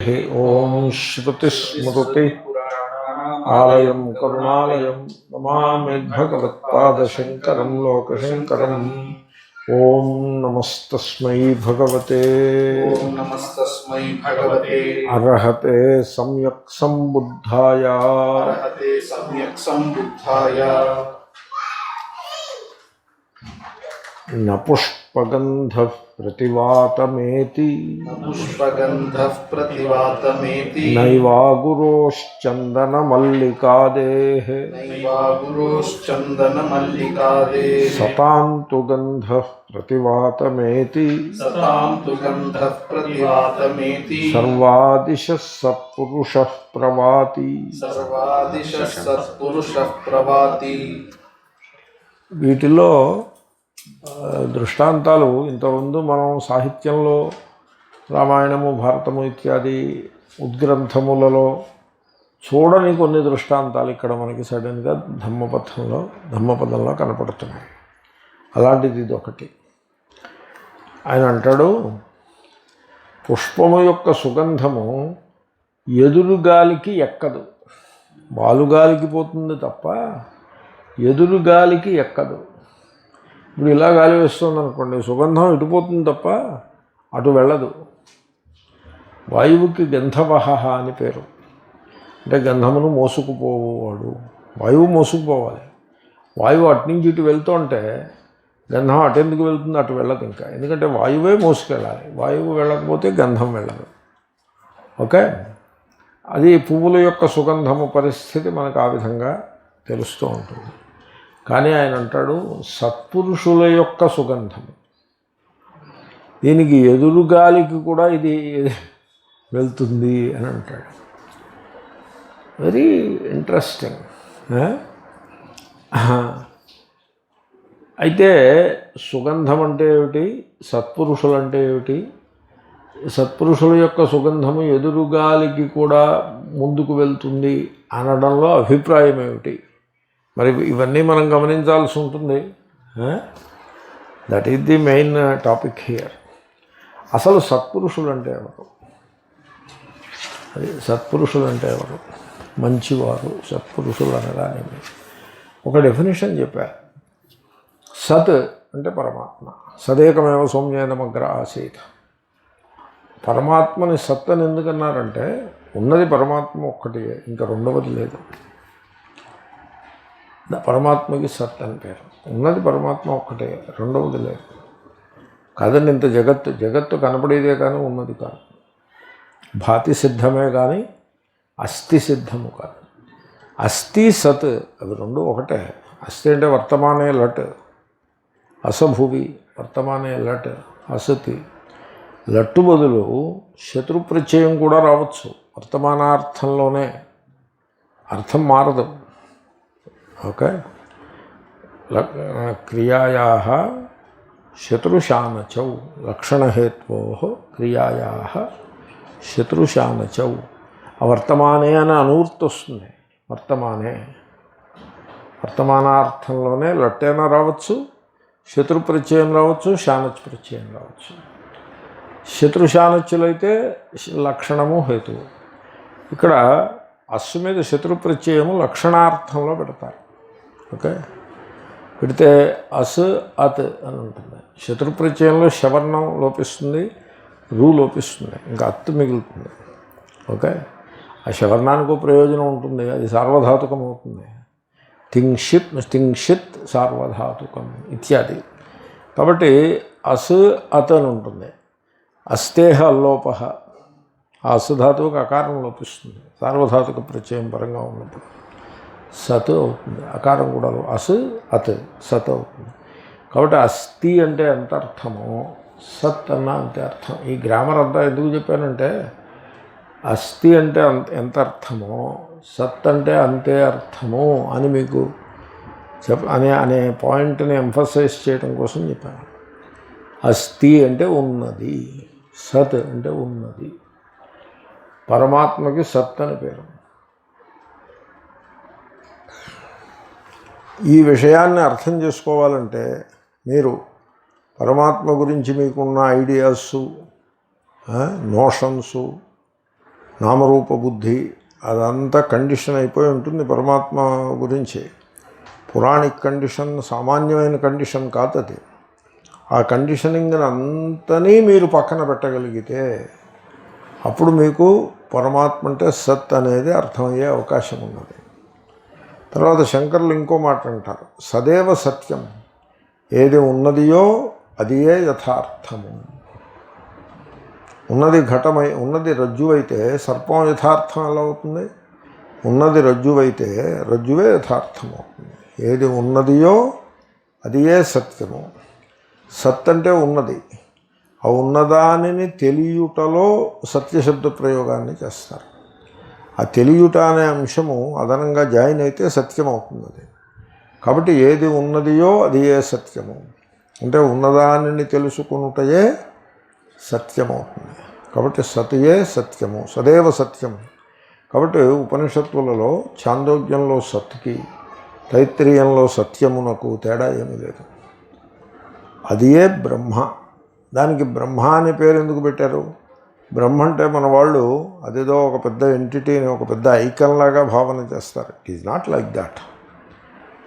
ఓం శ్రుతిస్మృతి ఆలయం కరుణాలయం నమామి భగవత్పాదశంకరం లోకశంకరం. ఓం నమస్తస్మై భగవతే అర్హతే సమ్యక్ సంబుద్ధాయ. న పుష్పగంధః ప్రతివాతమేతి నైవా గురోశ్చందనమల్లికాదేః సతాం తు గంధః ప్రతివాతమేతి సర్వాదిశః సత్పురుషః ప్రవాతి. వీటిలో దృష్టాంతాలు ఇంతకుముందు మనం సాహిత్యంలో రామాయణము భారతము ఇత్యాది ఉద్గ్రంథములలో చూడని కొన్ని దృష్టాంతాలు ఇక్కడ మనకి సడన్గా ధమ్మపదంలో కనపడుతున్నాయి. అలాంటిది ఇదొకటి. ఆయన అంటాడు, పుష్పము యొక్క సుగంధము ఎదురుగాలికి ఎక్కదు, వాలుగాలికి పోతుంది తప్ప ఎదురుగాలికి ఎక్కదు. ఇప్పుడు ఇలా గాలి వేస్తుంది అనుకోండి, సుగంధం ఇటుపోతుంది తప్ప అటు వెళ్ళదు. వాయువుకి గంధవహ అని పేరు. అంటే గంధమును మోసుకుపోవాడు. వాయువు మోసుకుపోవాలి. వాయువు అటు నుంచి ఇటు వెళ్తుంటే గంధం అటెందుకు వెళ్తుంది, అటు వెళ్ళదు ఇంకా. ఎందుకంటే వాయువే మోసుకెళ్ళాలి. వాయువు వెళ్ళకపోతే గంధం వెళ్ళదు. ఓకే, అది పువ్వుల యొక్క సుగంధము పరిస్థితి మనకు ఆ విధంగా తెలుస్తూ ఉంటుంది. కానీ ఆయన అంటాడు, సత్పురుషుల యొక్క సుగంధము, దీనికి ఎదురుగాలికి కూడా ఇది వెళ్తుంది అని అంటాడు. Very interesting. అయితే సుగంధం అంటే ఏమిటి, సత్పురుషులు అంటే ఏమిటి? సత్పురుషుల యొక్క సుగంధము ఎదురుగాలికి కూడా ముందుకు వెళ్తుంది అనడంలో అభిప్రాయం ఏమిటి? మరి ఇవన్నీ మనం గమనించాల్సి ఉంటుంది. That is the main topic here. అసలు సత్పురుషులు అంటే ఎవరు? అది సత్పురుషులు అంటే ఎవరు? మంచివారు సత్పురుషులు అనగానే ఒక డెఫినేషన్ చెప్పారు. సత్ అంటే పరమాత్మ. సదేకమేవ సౌమ్యేనమగ్ర ఆసీత్. పరమాత్మని సత్ అని ఎందుకన్నారంటే ఉన్నది పరమాత్మ ఒక్కటి, ఇంకా రెండవది లేదు. పరమాత్మకి సత్ అని పేరు. ఉన్నది పరమాత్మ ఒక్కటే, రెండవది లేదు. కాదండి, ఇంత జగత్తు కనపడేదే కానీ ఉన్నది కాదు. భాతి సిద్ధమే కానీ అస్థి సిద్ధము కాదు. అస్థి సత్ అవి రెండు ఒకటే. అస్థి అంటే వర్తమానే లట్, అసభువి వర్తమానే లట్ అసతి. లట్టు బదులు శత్రు ప్రత్యయం కూడా రావచ్చు. వర్తమానార్థంలోనే, అర్థం మారదు. ఓకే, క్రియాయా శత్రుశానచౌ లక్షణహేత్వో క్రియాయా శత్రుశానచౌ. వర్తమానే అని అనువృత్తి వస్తుంది. వర్తమానార్థంలోనే లట్టైనా రావచ్చు, శత్రు ప్రత్యయం రావచ్చు, శానచ్ ప్రత్యయం రావచ్చు. శత్రుశానచ్యులైతే లక్షణము హేతువు. ఇక్కడ అస్సు మీద శత్రు ప్రత్యయము లక్షణార్థంలో పెడతారు. ఓకే, పెడితే అస్ అత్ అని ఉంటుంది. శత్రు ప్రత్యయంలో శవర్ణం లోపిస్తుంది, రూ లోపిస్తుంది, ఇంకా అత్తు మిగులుతుంది. ఓకే, ఆ శవర్ణానికి ప్రయోజనం ఉంటుంది, అది సార్వధాతుకం అవుతుంది. తింషిత్ సార్వధాతుకం ఇత్యాది. కాబట్టి అస్ అత్ అని ఉంటుంది. అస్తేహ అల్లోప, ఆ అసుధాతువుకి అకారం లోపిస్తుంది సార్వధాతుక ప్రత్యయం పరంగా ఉన్నప్పుడు. సత్ అవుతుంది, అకారం కూడా అస్ అత్ సత్ అవుతుంది. కాబట్టి అస్థి అంటే ఎంత అర్థమో సత్ అన్న అంతే అర్థం. ఈ గ్రామర్ అంతా ఎందుకు చెప్పానంటే, అస్థి అంటే ఎంత అర్థమో సత్ అంటే అంతే అర్థము అని మీకు అనే పాయింట్ని ఎంఫసైజ్ చేయడం కోసం చెప్పాను. అస్థి అంటే ఉన్నది, సత్ అంటే ఉన్నది. పరమాత్మకి సత్ అని పేరు. ఈ విషయాన్ని అర్థం చేసుకోవాలంటే మీరు పరమాత్మ గురించి మీకున్న ఐడియాసు, నోషన్సు, నామరూప బుద్ధి అదంతా కండిషన్ అయిపోయి ఉంటుంది పరమాత్మ గురించి. పురాణిక్ కండిషన్ సామాన్యమైన కండిషన్ కాదు అది. ఆ కండిషనింగ్ అంతనీ మీరు పక్కన పెట్టగలిగితే అప్పుడు మీకు పరమాత్మ అంటే సత్ అనేది అర్థమయ్యే అవకాశం ఉన్నది. తర్వాత శంకరులు ఇంకో మాట అంటారు, సదేవ సత్యం, ఏది ఉన్నదియో అదియే యథార్థము. ఉన్నది ఘటమై ఉన్నది రజ్జువైతే సర్పం యథార్థం ఎలా అవుతుంది? ఉన్నది రజ్జువైతే రజ్జువే యథార్థం అవుతుంది. ఏది ఉన్నదియో అదియే సత్యము. సత్ అంటే ఉన్నది. ఆ ఉన్నదానిని తెలియుటలో సత్యశబ్ద ప్రయోగాన్ని చేస్తారు. ఆ తెలియుట అనే అంశము అదనంగా జాయిన్ అయితే సత్యం అవుతుంది. కాబట్టి ఏది ఉన్నదియో అది ఏ సత్యము అంటే ఉన్నదానిని తెలుసుకునుటయే సత్యమవుతుంది. కాబట్టి సతియే సత్యము, సదేవ సత్యం. కాబట్టి ఉపనిషత్తులలో ఛాందోగ్యంలో సత్కి, తైత్రీయంలో సత్యమునకు తేడా ఏమీ లేదు. అదియే బ్రహ్మ. దానికి బ్రహ్మ అనే పేరు ఎందుకు పెట్టారు? బ్రహ్మ అంటే మన వాళ్ళు అదేదో ఒక పెద్ద ఎంటిటీని ఒక పెద్ద ఐకన్ లాగా భావన చేస్తారు. It is not like that.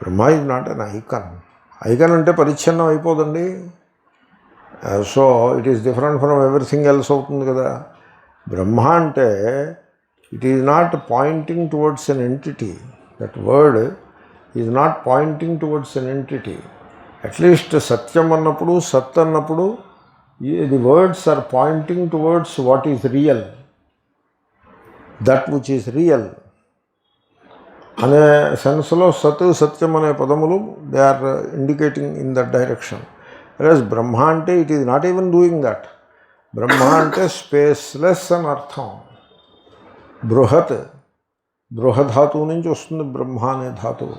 Brahma is not an icon. Icon అంటే పరిచ్ఛిన్నం అయిపోదండి. So it is different from everything else అవుతుంది కదా. బ్రహ్మ అంటే it is not pointing towards an entity. That word is not pointing towards an entity. At least సత్యం అన్నప్పుడు, సత్ అన్నప్పుడు the words are pointing towards what is real, that which is real అనే సెన్స్లో సత్ సత్యం అనే పదములు they are indicating in that direction. Versus Brahma అంటే it is not even doing that. Brahma అంటే స్పేస్లెస్ అని అర్థం. బృహత్, బృహధాతువు నుంచి వస్తుంది బ్రహ్మ అనే ధాతువు.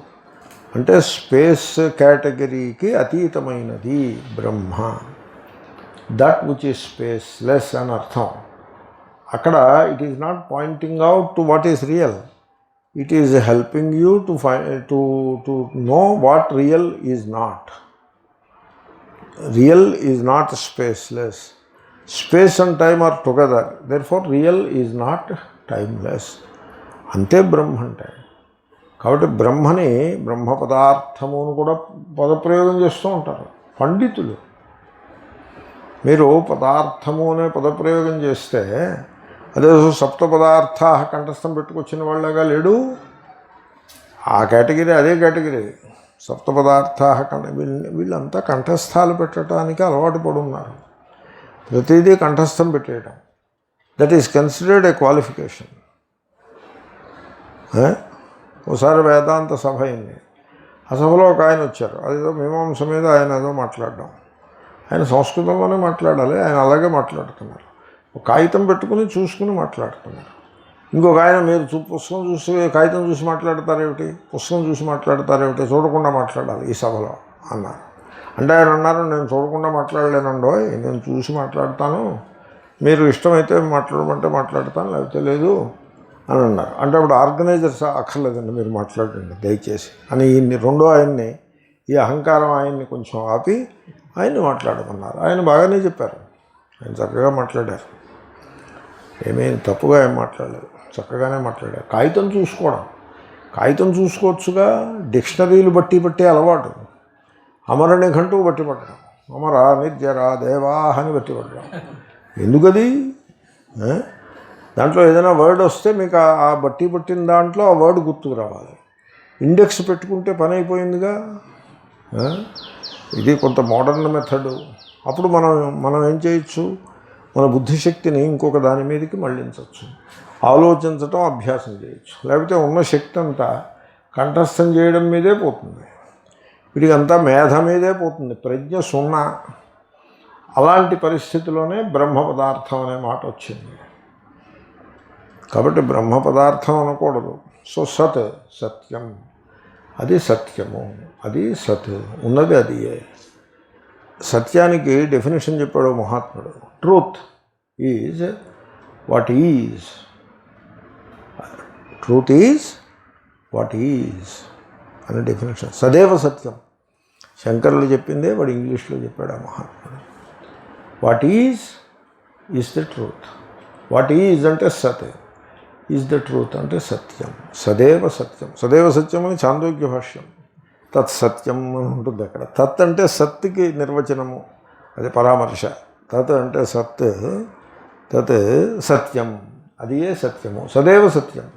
అంటే స్పేస్ కేటగిరీకి అతీతమైనది Brahma. That which is spaceless అని అర్థం. అక్కడ it is not pointing out to what is real. It is helping you to know what real is not. Real is not spaceless. Space and time are together, therefore real is not timeless. అంతే బ్రహ్మ అంటే. కాబట్టి బ్రహ్మని బ్రహ్మ పదార్థమును కూడా పదప్రయోగం చేస్తూ ఉంటారు పండితులు. మీరు పదార్థము అనే పదప్రయోగం చేస్తే అదే సప్త పదార్థ కంఠస్థం పెట్టుకొచ్చిన వాళ్ళగా లేడు. ఆ కేటగిరీ అదే కేటగిరీ. సప్త పదార్థ వీళ్ళంతా కంఠస్థాలు పెట్టడానికి అలవాటు పడున్నారు. ప్రతిదీ కంఠస్థం పెట్టేయడం, that is considered A qualification. ఒకసారి వేదాంత సభ అయింది. ఆ సభలో ఒక ఆయన వచ్చారు. అదేదో మీమాంస మీద ఆయన ఏదో మాట్లాడడం. ఆయన సంస్కృతంలోనే మాట్లాడాలి, ఆయన అలాగే మాట్లాడుతున్నారు. ఒక కాగితం పెట్టుకుని చూసుకుని మాట్లాడుతున్నారు. ఇంకొక ఆయన మీరు పుస్తకం చూసి కాగితం చూసి మాట్లాడతారేమిటి, పుస్తకం చూసి మాట్లాడతారేమిటి, చూడకుండా మాట్లాడాలి ఈ సభలో అన్నారు. అంటే ఆయన అన్నారు, నేను చూడకుండా మాట్లాడలేనండో, నేను చూసి మాట్లాడతాను, మీరు ఇష్టమైతే మాట్లాడమంటే మాట్లాడతాను, లేకపోతే లేదు అని అన్నారు. అంటే అప్పుడు ఆర్గనైజర్స్ అక్కర్లేదండి మీరు మాట్లాడండి దయచేసి అని రెండో ఆయన్ని, ఈ అహంకారం ఆయన్ని కొంచెం ఆపి ఆయన్ని మాట్లాడమన్నారు. ఆయన బాగానే చెప్పారు, ఆయన చక్కగా మాట్లాడారు, ఏమీ తప్పుగా ఏం మాట్లాడలేదు, చక్కగానే మాట్లాడారు. కాగితం చూసుకోవడం, కాగితం చూసుకోవచ్చుగా. డిక్షనరీలు బట్టి అలవాటు. అమర నిఘంటువు బట్టి పట్టడం, అమర నిత్యరా దేవాహ అని బట్టి పట్టడం. ఎందుకది? దాంట్లో ఏదైనా వర్డ్ వస్తే మీకు ఆ బట్టి పట్టిన దాంట్లో ఆ వర్డ్ గుర్తుకు రావాలి. ఇండెక్స్ పెట్టుకుంటే పని అయిపోయిందిగా. ఇది కొంత మోడర్న్ మెథడు. అప్పుడు మనం ఏం చేయొచ్చు, మన బుద్ధిశక్తిని ఇంకొక దాని మీదకి మళ్ళించవచ్చు, ఆలోచించటం అభ్యాసం చేయొచ్చు. లేకపోతే ఉన్న శక్తి అంతా కంఠస్థం చేయడం మీదే పోతుంది, వీటికంతా మేధ మీదే పోతుంది, ప్రజ్ఞ సున్నా. అలాంటి పరిస్థితిలోనే బ్రహ్మ పదార్థం అనే మాట వచ్చింది. కాబట్టి బ్రహ్మ పదార్థం అనకూడదు. సో సత్ సత్యం, అది సత్యము, అది సత్, ఉన్నది అది. సత్యానికి డెఫినేషన్ చెప్పాడు మహాత్ముడు. Truth is what is, truth is what is అనే డెఫినేషన్. సదేవ సత్యం శంకరులు చెప్పిందే వాడు ఇంగ్లీష్లో చెప్పాడు ఆ మహాత్ముడు. What is the truth. What is అంటే సత్. ఈజ్ ద ట్రూత్ అంటే సత్యం. సదేవ సత్యం. సదేవ సత్యం అని చాందోగ్య భాష్యం. తత్ సత్యం అని ఉంటుంది అక్కడ. తత్ అంటే సత్తుకి నిర్వచనము, అది పరామర్శ. తత్ అంటే సత్, తత్ సత్యం, అది ఏ సత్యము. సదేవ సత్యం.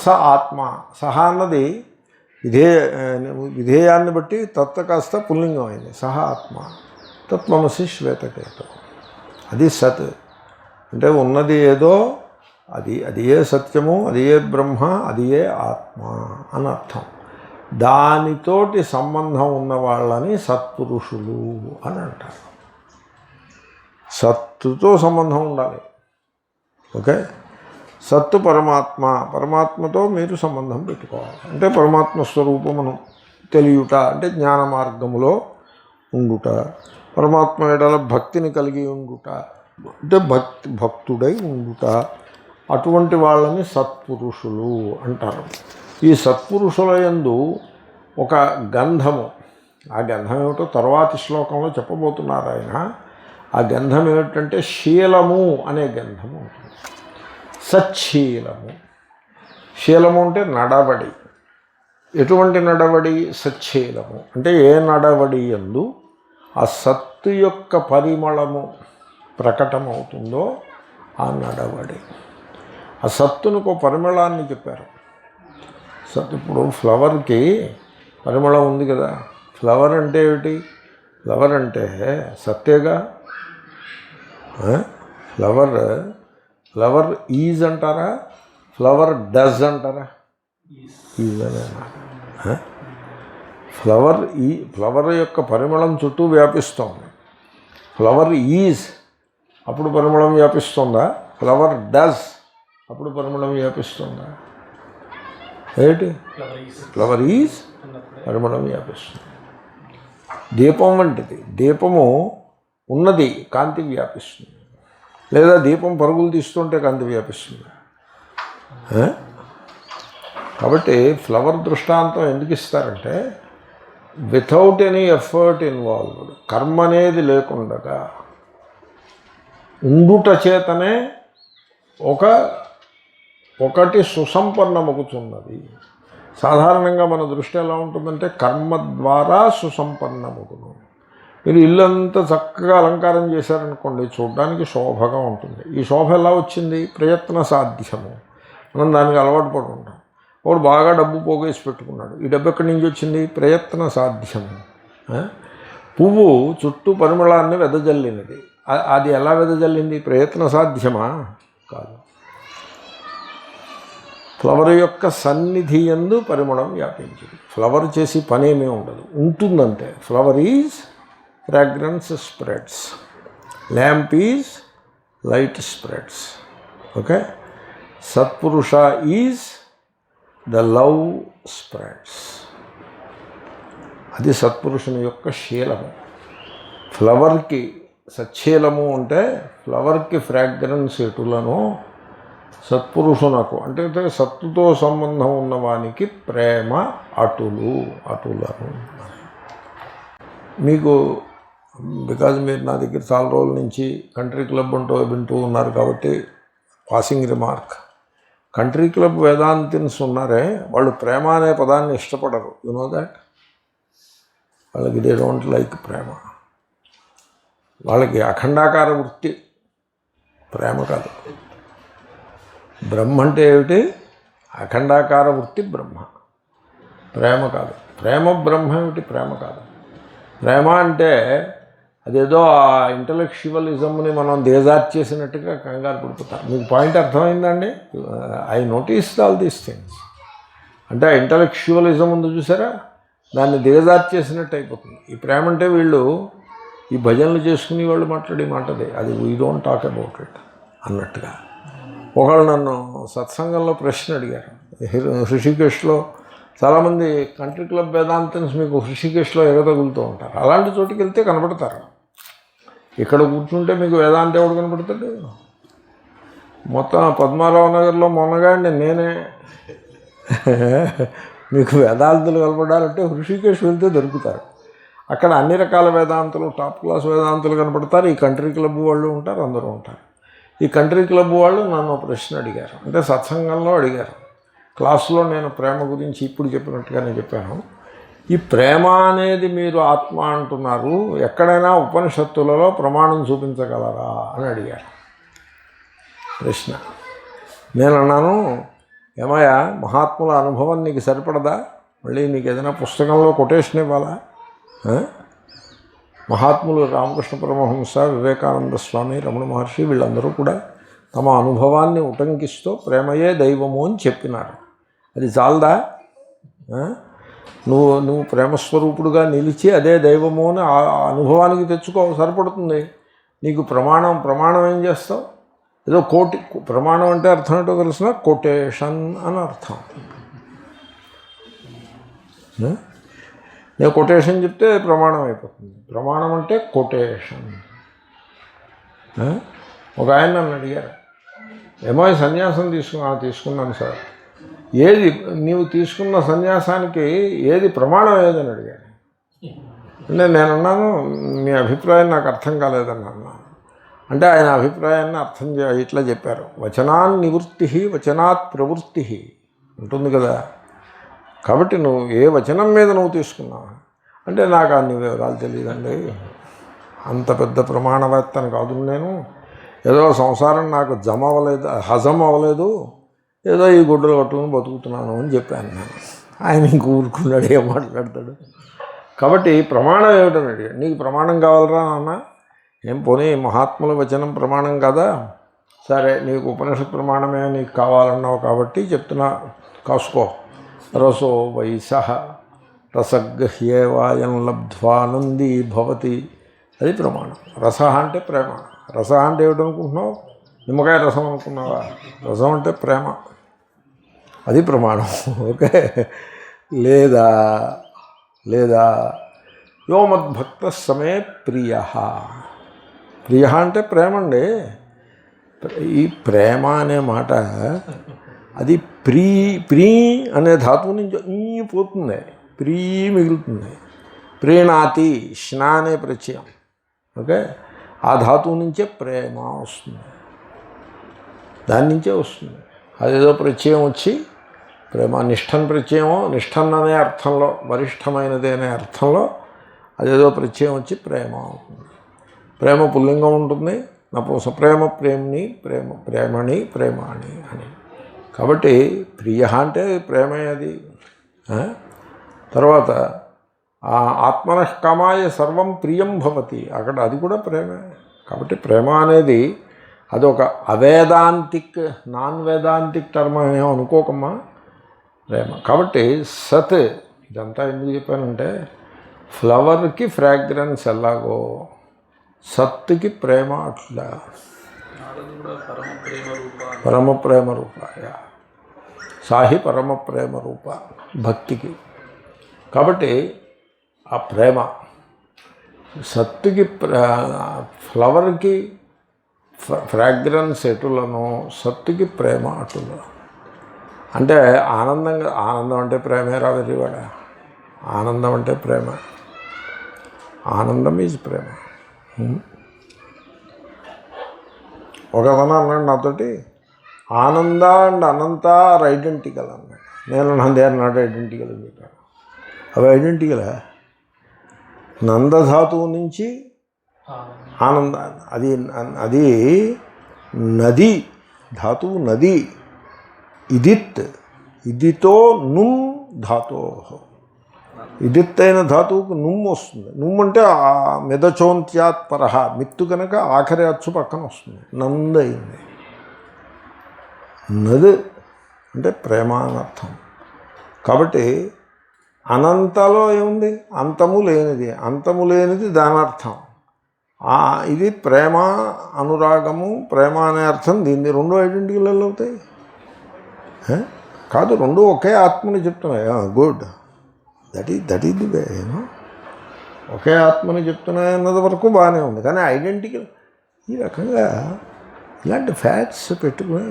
స ఆత్మ. సహ అన్నది విధేయాన్ని బట్టి తత్త కాస్త పుల్లింగం అయింది. సహ ఆత్మ తత్వమసి శ్వేతకేతు. అది సత్ అంటే ఉన్నది ఏదో అది ఏ సత్యము, అది ఏ బ్రహ్మ, అది ఏ ఆత్మ అని అర్థం. దానితోటి సంబంధం ఉన్న వాళ్ళని సత్పురుషులు అని అంటారు. సత్తుతో సంబంధం ఉండాలి. ఓకే. సత్తు పరమాత్మ. పరమాత్మతో మీరు సంబంధం పెట్టుకోవాలి. అంటే పరమాత్మ స్వరూపమును తెలియుట అంటే జ్ఞాన మార్గములో ఉండుట. పరమాత్మ ఎడల భక్తిని కలిగి ఉండుట అంటే భక్తుడై ఉండుట. అటువంటి వాళ్ళని సత్పురుషులు అంటారు. ఈ సత్పురుషుల యందు ఒక గంధము, ఆ గంధం ఏమిటో తర్వాతి శ్లోకంలో చెప్పబోతున్నారు ఆయన. ఆ గంధం ఏమిటంటే శీలము అనే గంధము ఉంటుంది. సచ్చీలము. శీలము అంటే నడవడి. ఎటువంటి నడవడి? సచ్చీలము అంటే ఏ నడవడి యందు ఆ సత్తు యొక్క పరిమళము ప్రకటమవుతుందో ఆ నడవడి. ఆ సత్తునికి ఒక పరిమళాన్ని చెప్పారు. సత్తు ఇప్పుడు ఫ్లవర్కి పరిమళం ఉంది కదా. ఫ్లవర్ అంటే ఏమిటి? ఫ్లవర్ అంటే సత్తేగా. ఫ్లవర్ ఈజ్ అంటారా, ఫ్లవర్ డజ్ అంటారా? ఈజ్ అనే ఫ్లవర్ యొక్క పరిమళం చుట్టూ వ్యాపిస్తోంది. ఫ్లవర్ ఈజ్ అప్పుడు పరిమళం వ్యాపిస్తుందా? ఫ్లవర్ డజ్ అప్పుడు పరిమళం వ్యాపిస్తుందా? ఏంటి? ఫ్లవర్ ఈజ్ పరిమళం వ్యాపిస్తుంది. దీపం వంటిది. దీపము ఉన్నది, కాంతి వ్యాపిస్తుంది. లేదా దీపం పరుగులు తీస్తుంటే కాంతి వ్యాపిస్తుంది. కాబట్టి ఫ్లవర్ దృష్టాంతం ఎందుకు ఇస్తారంటే వితౌట్ ఎనీ ఎఫర్ట్ ఇన్వాల్వ్డ్, కర్మ అనేది లేకుండా ఉండుట చేతనే ఒకటి సుసంపన్నమగుతున్నది. సాధారణంగా మన దృష్టి ఎలా ఉంటుందంటే కర్మ ద్వారా సుసంపన్నమగును. మీరు ఇల్లంతా చక్కగా అలంకారం చేశారనుకోండి, చూడడానికి శోభగా ఉంటుంది. ఈ శోభ ఎలా వచ్చింది? ప్రయత్న సాధ్యము. మనం దానికి అలవాటు పడి ఉంటాం. ఒకడు బాగా డబ్బు పోగేసి పెట్టుకున్నాడు. ఈ డబ్బు ఎక్కడి నుంచి వచ్చింది? ప్రయత్న సాధ్యము. పువ్వు చుట్టూ పరిమళాన్ని వెదజల్లినది. అది ఎలా వెదజల్లింది? ప్రయత్న సాధ్యమా? కాదు. ఫ్లవర్ యొక్క సన్నిధి యందు పరిమళం వ్యాపించింది. ఫ్లవర్ చేసి పనేమీ ఉండదు, ఉంటుందంటే. Flower is fragrance spreads, lamp is light spreads. Okay. సత్పురుష ఈజ్ ద లవ్ స్ప్రెడ్స్. అది సత్పురుషుని యొక్క శీలము. ఫ్లవర్కి సచ్చీలము అంటే ఫ్లవర్కి ఫ్రాగ్రెన్స్ ఎటులను, సత్పురుషునకు అంటే సత్తుతో సంబంధం ఉన్నవానికి ప్రేమ అటులను. మీకు బికాజ్ మీరు నా దగ్గర చాలా రోజుల నుంచి కంట్రీ క్లబ్ వింటూ ఉన్నారు కాబట్టి passing remark. Country club Vedantins ఉన్నారే, వాళ్ళు ప్రేమ అనే పదాన్ని ఇష్టపడరు. You know that. వాళ్ళకి దే డోంట్ లైక్ ప్రేమ. వాళ్ళకి అఖండాకార వృత్తి, ప్రేమ కాదు. బ్రహ్మ అంటే ఏమిటి? అఖండాకార వృత్తి బ్రహ్మ, ప్రేమ కాదు. ప్రేమ బ్రహ్మ ఏమిటి? ప్రేమ కాదు. ప్రేమ అంటే అదేదో ఆ ఇంటలెక్చువలిజంని మనం చేసినట్టుగా కంగారు పడిపోతాం. మీకు పాయింట్ అర్థమైందండి? I notice all these things. అంటే ఆ ఇంటలెక్చువలిజం ఉంది చూసారా, దాన్ని చేసినట్టు అయిపోతుంది. ఈ ప్రేమ అంటే వీళ్ళు ఈ భజనలు చేసుకునే వాళ్ళు మాట్లాడే మాటదే, అది we don't talk about it అన్నట్టుగా. ఒకళ్ళు నన్ను సత్సంగంలో ప్రశ్న అడిగారు. హృషికేశ్లో చాలామంది కంట్రీ క్లబ్ వేదాంతన్స్ మీకు హృషికేశ్లో ఎగతగులుతూ ఉంటారు. అలాంటి చోటుకి వెళ్తే కనపడతారు. ఇక్కడ కూర్చుంటే మీకు వేదాంత ఎవడు కనపడతాడు? మొత్తం పద్మారావు నగర్లో మొన్నగాండి నేనే. మీకు వేదాంతులు కనపడాలంటే హృషికేశ్ వెళ్తే దొరుకుతారు. అక్కడ అన్ని రకాల వేదాంతులు, టాప్ క్లాస్ వేదాంతులు కనపడతారు. ఈ కంట్రీ క్లబ్ వాళ్ళు ఉంటారు, అందరూ ఉంటారు. ఈ కంట్రీ క్లబ్ వాళ్ళు నన్ను ప్రశ్న అడిగారు, అంటే సత్సంగంలో అడిగారు. క్లాసులో నేను ప్రేమ గురించి ఇప్పుడు చెప్పినట్టుగానే చెప్పాను. ఈ ప్రేమ అనేది మీరు ఆత్మ అంటున్నారు, ఎక్కడైనా ఉపనిషత్తులలో ప్రమాణం చూపించగలరా అని అడిగారు ప్రశ్న. నేను అన్నాను, ఏమయ్యా మహాత్ముల అనుభవం నీకు సరిపడదా? మళ్ళీ నీకు ఏదైనా పుస్తకంలో కొటేషన్ ఇవ్వాలా? మహాత్ములు రామకృష్ణ పరమహంస, వివేకానంద స్వామి, రమణ మహర్షి వీళ్ళందరూ కూడా తమ అనుభవాన్ని ఉటంకిస్తూ ప్రేమయే దైవము అని చెప్పినారు. అది చాలదా? నువ్వు ప్రేమస్వరూపుడుగా నిలిచి అదే దైవము అని అనుభవానికి తెచ్చుకో, సరిపడుతుంది. నీకు ప్రమాణం ఏం చేస్తావు? ఏదో ప్రమాణం అంటే అర్థం ఏంటో తెలిసిన కొటేషన్ అని అర్థం. నేను కొటేషన్ చెప్తే ప్రమాణం అయిపోతుంది. ప్రమాణం అంటే కొటేషన్. ఒక ఆయన నన్ను అడిగారు, ఏమో సన్యాసం తీసుకున్నాను సార్, ఏది నీవు తీసుకున్న సన్యాసానికి ఏది ప్రమాణం ఏదని అడిగాను. అంటే నేను అన్నాను, మీ అభిప్రాయం నాకు అర్థం కాలేదని అన్నాను. అంటే ఆయన అభిప్రాయాన్ని ఇట్లా చెప్పారు, వచనాన్ నివృత్తి వచనాత్ ప్రవృత్తి ఉంటుంది కదా. కాబట్టి నువ్వు ఏ వచనం మీద నువ్వు తీసుకున్నావు అంటే నాకు అన్ని వివరాలు తెలియదండి, అంత పెద్ద ప్రమాణవేత్తని కాదు నేను, ఏదో సంసారం నాకు హజం అవ్వలేదు, ఏదో ఈ గుడ్డలు కట్టుకుని బతుకుతున్నాను అని చెప్పాను నేను. ఆయన ఇంక ఊరుకున్నాడు, ఏం మాట్లాడతాడు. కాబట్టి ప్రమాణం ఏమిటని అడిగాడు. నీకు ప్రమాణం కావాలరా నాన్న? ఏం పోనీ మహాత్ముల వచనం ప్రమాణం కదా, సరే నీకు ఉపనిషత్ ప్రమాణమే నీకు కావాలన్నావు కాబట్టి చెప్తున్నా, కాసుకో. రసో వైసహ రసగహ్యేవాయం లబ్ధ్వానందీ భవతి, అది ప్రమాణం. రస అంటే ప్రేమ. రస అంటే ఏమిటనుకుంటున్నావు? నిమ్మకాయ రసం అనుకున్నావా? రసం అంటే ప్రేమ, అది ప్రమాణం. ఓకే. లేదా యో మద్భక్త సమే ప్రియ. ప్రియ అంటే ప్రేమ అండి. ఈ ప్రేమ అనే మాట అది ప్రీ అనే ధాతువు నుంచి పోతుంది, ప్రీ మిగులుతుంది. ప్రీణాతి స్నా అనే ప్రత్యయం. ఓకే, ఆ ధాతువు నుంచే ప్రేమ వస్తుంది, దాని నుంచే వస్తుంది. అదేదో ప్రత్యయం వచ్చి ప్రేమ నిష్ఠన్ ప్రత్యయమో, నిష్ఠన్ అనే అర్థంలో వరిష్టమైనది అనే అర్థంలో అదేదో ప్రత్యయం వచ్చి ప్రేమ అవుతుంది. ప్రేమ పుల్లింగం ఉంటుంది, ప్రేమ ప్రేమిని, ప్రేమణి ప్రేమాణి అని. కాబట్టి ప్రియ అంటే ప్రేమే అది. తర్వాత ఆత్మనఃకామాయ సర్వం ప్రియం భవతి, అక్కడ అది కూడా ప్రేమే. కాబట్టి ప్రేమ అనేది అదొక అవేదాంతిక్, నాన్ వేదాంతిక్ టర్మ్ అనేమో అనుకోకమ్మా, ప్రేమ. కాబట్టి సత్, ఇదంతా ఎందుకు చెప్పానంటే ఫ్లవర్కి ఫ్రాగ్రెన్స్ ఎలాగో సత్తుకి ప్రేమ అట్లా పరమ ప్రేమ రూపాయ సాహి పరమ ప్రేమ రూప భక్తికి. కాబట్టి ఆ ప్రేమ సత్తుకి ఫ్లవర్కి ఫ్రాగ్రెన్స్ ఎటులను, సత్తుకి ప్రేమ అటులో. అంటే ఆనందం అంటే ప్రేమే రావేవాడ. ఆనందం అంటే ప్రేమ, ఆనందం ఈజ్ ప్రేమ. ఒక అతను అన్నాడు నాతోటి, ఆనంద అండ్ అనంత ఆర్ ఐడెంటికల్ అన్నాడు. నేను నందే అన్నాడు ఐడెంటికల్ అని చెప్పాను. అవి ఐడెంటికలా? నందధాతువు నుంచి ఆనంద, అది నది ధాతువు, నది. ఇదితో నుమ్ ధాతో, ఇదిత్తైన ధాతువుకు నుమ్ వస్తుంది. నుమ్ అంటే మిదచోంత్యాత్ పరహ, మిత్తు కనుక ఆఖరి అచ్చు పక్కన వస్తుంది, నందయింది. నది అంటే ప్రేమ అని అర్థం. కాబట్టి అనంతలో ఏముంది? అంతము లేనిది దాని అర్థం. ఇది ప్రేమ, అనురాగము, ప్రేమ అనే అర్థం. దీన్ని రెండు ఐడెంటిటీలు అవుతాయి కాదు, రెండు ఒకే ఆత్మని చెప్తున్నాయి. Good, that is the way. ఒకే ఆత్మని చెప్తున్నాయి అన్నది వరకు బాగానే ఉంది. కానీ ఐడెంటిటీ ఈ రకంగా ఇలాంటి ఫ్యాక్ట్స్ పెట్టుకుని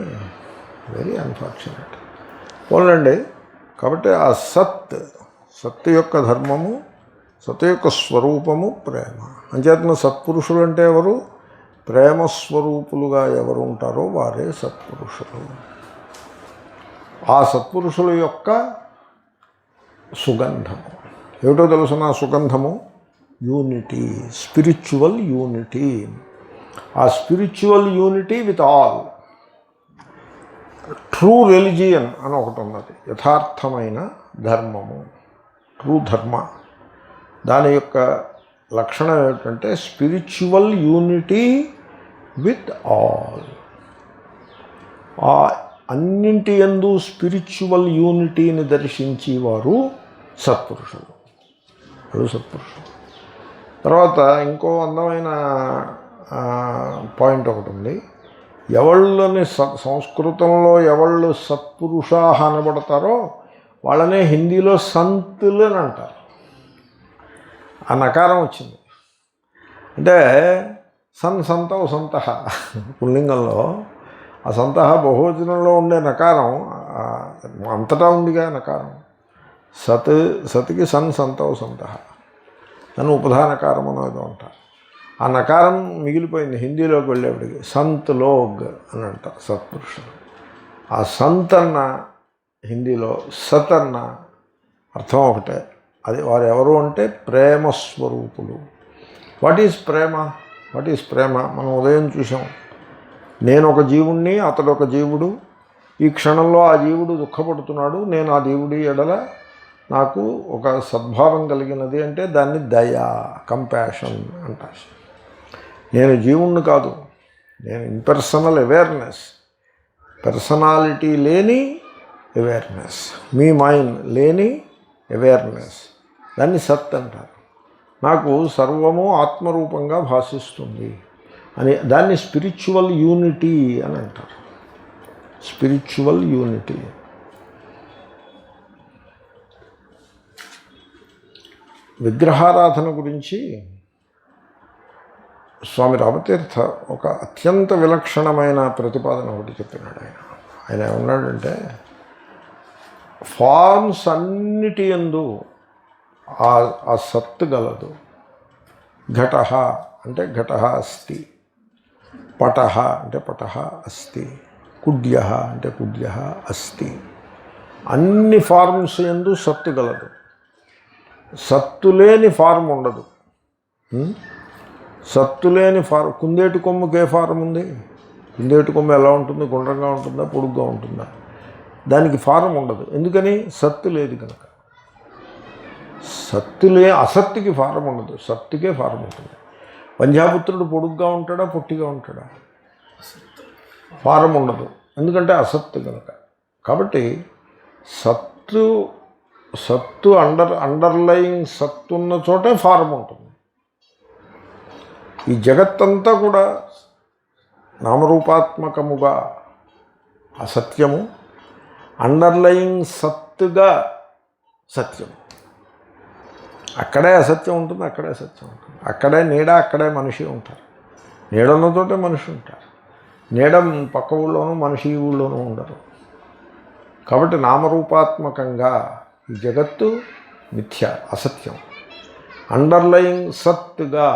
వెరీ అన్ఫార్చునేట్ పోలండి. కాబట్టి ఆ సత్ యొక్క ధర్మము, సత్ యొక్క స్వరూపము ప్రేమ. అంచేతన సత్పురుషులు అంటే ఎవరు? ప్రేమస్వరూపులుగా ఎవరు ఉంటారో వారే సత్పురుషులు. ఆ సత్పురుషుల యొక్క సుగంధము ఏమిటో తెలుసిన సుగంధము యూనిటీ, స్పిరిచువల్ యూనిటీ. ఆ spiritual unity with all. True religion అని ఒకటి ఉన్నది, యథార్థమైన ధర్మము, ట్రూ ధర్మ. దాని యొక్క లక్షణం ఏమిటంటే స్పిరిచువల్ యూనిటీ విత్ ఆల్. ఆ అన్నింటి యందు స్పిరిచువల్ యూనిటీని దర్శించేవారు సత్పురుషులు. సత్పురుషులు. తర్వాత ఇంకో అందమైన పాయింట్ ఒకటి ఉంది. ఎవళ్ళని సంస్కృతంలో ఎవళ్ళు సత్పురుష అనబడతారో వాళ్ళనే హిందీలో సంతులు అని అంటారు. ఆ నకారం వచ్చింది. అంటే సంతౌ సంత పుల్లింగంలో ఆ సంత బహువచనంలో ఉండే నకారం అంతటా ఉందిగా నకారం. సత్కి సంతౌ సంత అని ఉపధానకారం అనేది అంటారు. ఆ నకారం మిగిలిపోయింది హిందీలోకి వెళ్ళేప్పటికి. సంత్ లోగ్ అని అంటారు సత్పురుషులు. ఆ సంత్ అన్న హిందీలో సత్ అన్న అర్థం ఒకటే. అది వారు ఎవరు అంటే ప్రేమస్వరూపులు. వాట్ ఈజ్ ప్రేమ? వాట్ ఈజ్ ప్రేమ? మనం ఉదయం చూసాం. నేను ఒక జీవుణ్ణి, అతడు ఒక జీవుడు. ఈ క్షణంలో ఆ జీవుడు దుఃఖపడుతున్నాడు, నేను ఆ జీవుడి ఎడల నాకు ఒక సద్భావం కలిగినది అంటే దాన్ని దయా, కంపాషన్ అంటారు. నేను జీవుణ్ణి కాదు, నేను ఇంపర్సనల్ అవేర్నెస్, పర్సనాలిటీ లేని అవేర్నెస్, మీ మైండ్ లేని అవేర్నెస్, దాన్ని సత్ అంటారు. నాకు సర్వము ఆత్మరూపంగా భాషిస్తుంది అని దాన్ని స్పిరిచువల్ యూనిటీ అని అంటారు. Spiritual unity. విగ్రహారాధన గురించి స్వామి రామతీర్థ ఒక అత్యంత విలక్షణమైన ప్రతిపాదన ఒకటి చెప్పినాడు. ఆయన ఏమన్నాడంటే ఫార్మ్స్ అన్నిటి యందు ఆ సత్తు గలదు. ఘట అంటే ఘట అస్తి, పట అంటే పట అస్తి, కుడ్య అంటే కుడ్య అస్తి. అన్ని ఫార్మ్స్ యందు సత్తు గలదు. సత్తు లేని ఫార్మ్ ఉండదు. సత్తు లేని ఫార్మ్. కుందేటి కొమ్ముకి ఏ ఫారం ఉంది? కుందేటి కొమ్ము ఎలా ఉంటుంది? గుండ్రంగా ఉంటుందా, పొడుగ్గా ఉంటుందా? దానికి ఫారం ఉండదు. ఎందుకని? సత్తు లేదు కనుక. అసత్తుకి ఫారం ఉండదు, సత్తుకే ఫారం ఉంటుంది. పంజాపుత్రుడు పొడుగ్గా ఉంటాడా, పొట్టిగా ఉంటాడా? ఫారం ఉండదు, ఎందుకంటే అసత్తు కనుక. కాబట్టి సత్తు అండర్లయింగ్ సత్తు ఉన్న చోటే ఫారం ఉంటుంది. ఈ జగత్తంతా కూడా నామరూపాత్మకముగా అసత్యము, అండర్లయింగ్ సత్తుగా సత్యము. అక్కడే అసత్యం ఉంటుంది, అక్కడే సత్యం ఉంటుంది. అక్కడే నీడ, అక్కడే మనిషి ఉంటారు. నీడ ఉన్న చోటే మనిషి ఉంటారు. నీడ పక్క ఊళ్ళోనూ, మనిషి ఊళ్ళోనూ ఉండరు. కాబట్టి నామరూపాత్మకంగా ఈ జగత్తు మిథ్య, అసత్యం. అండర్లయింగ్ సత్తుగా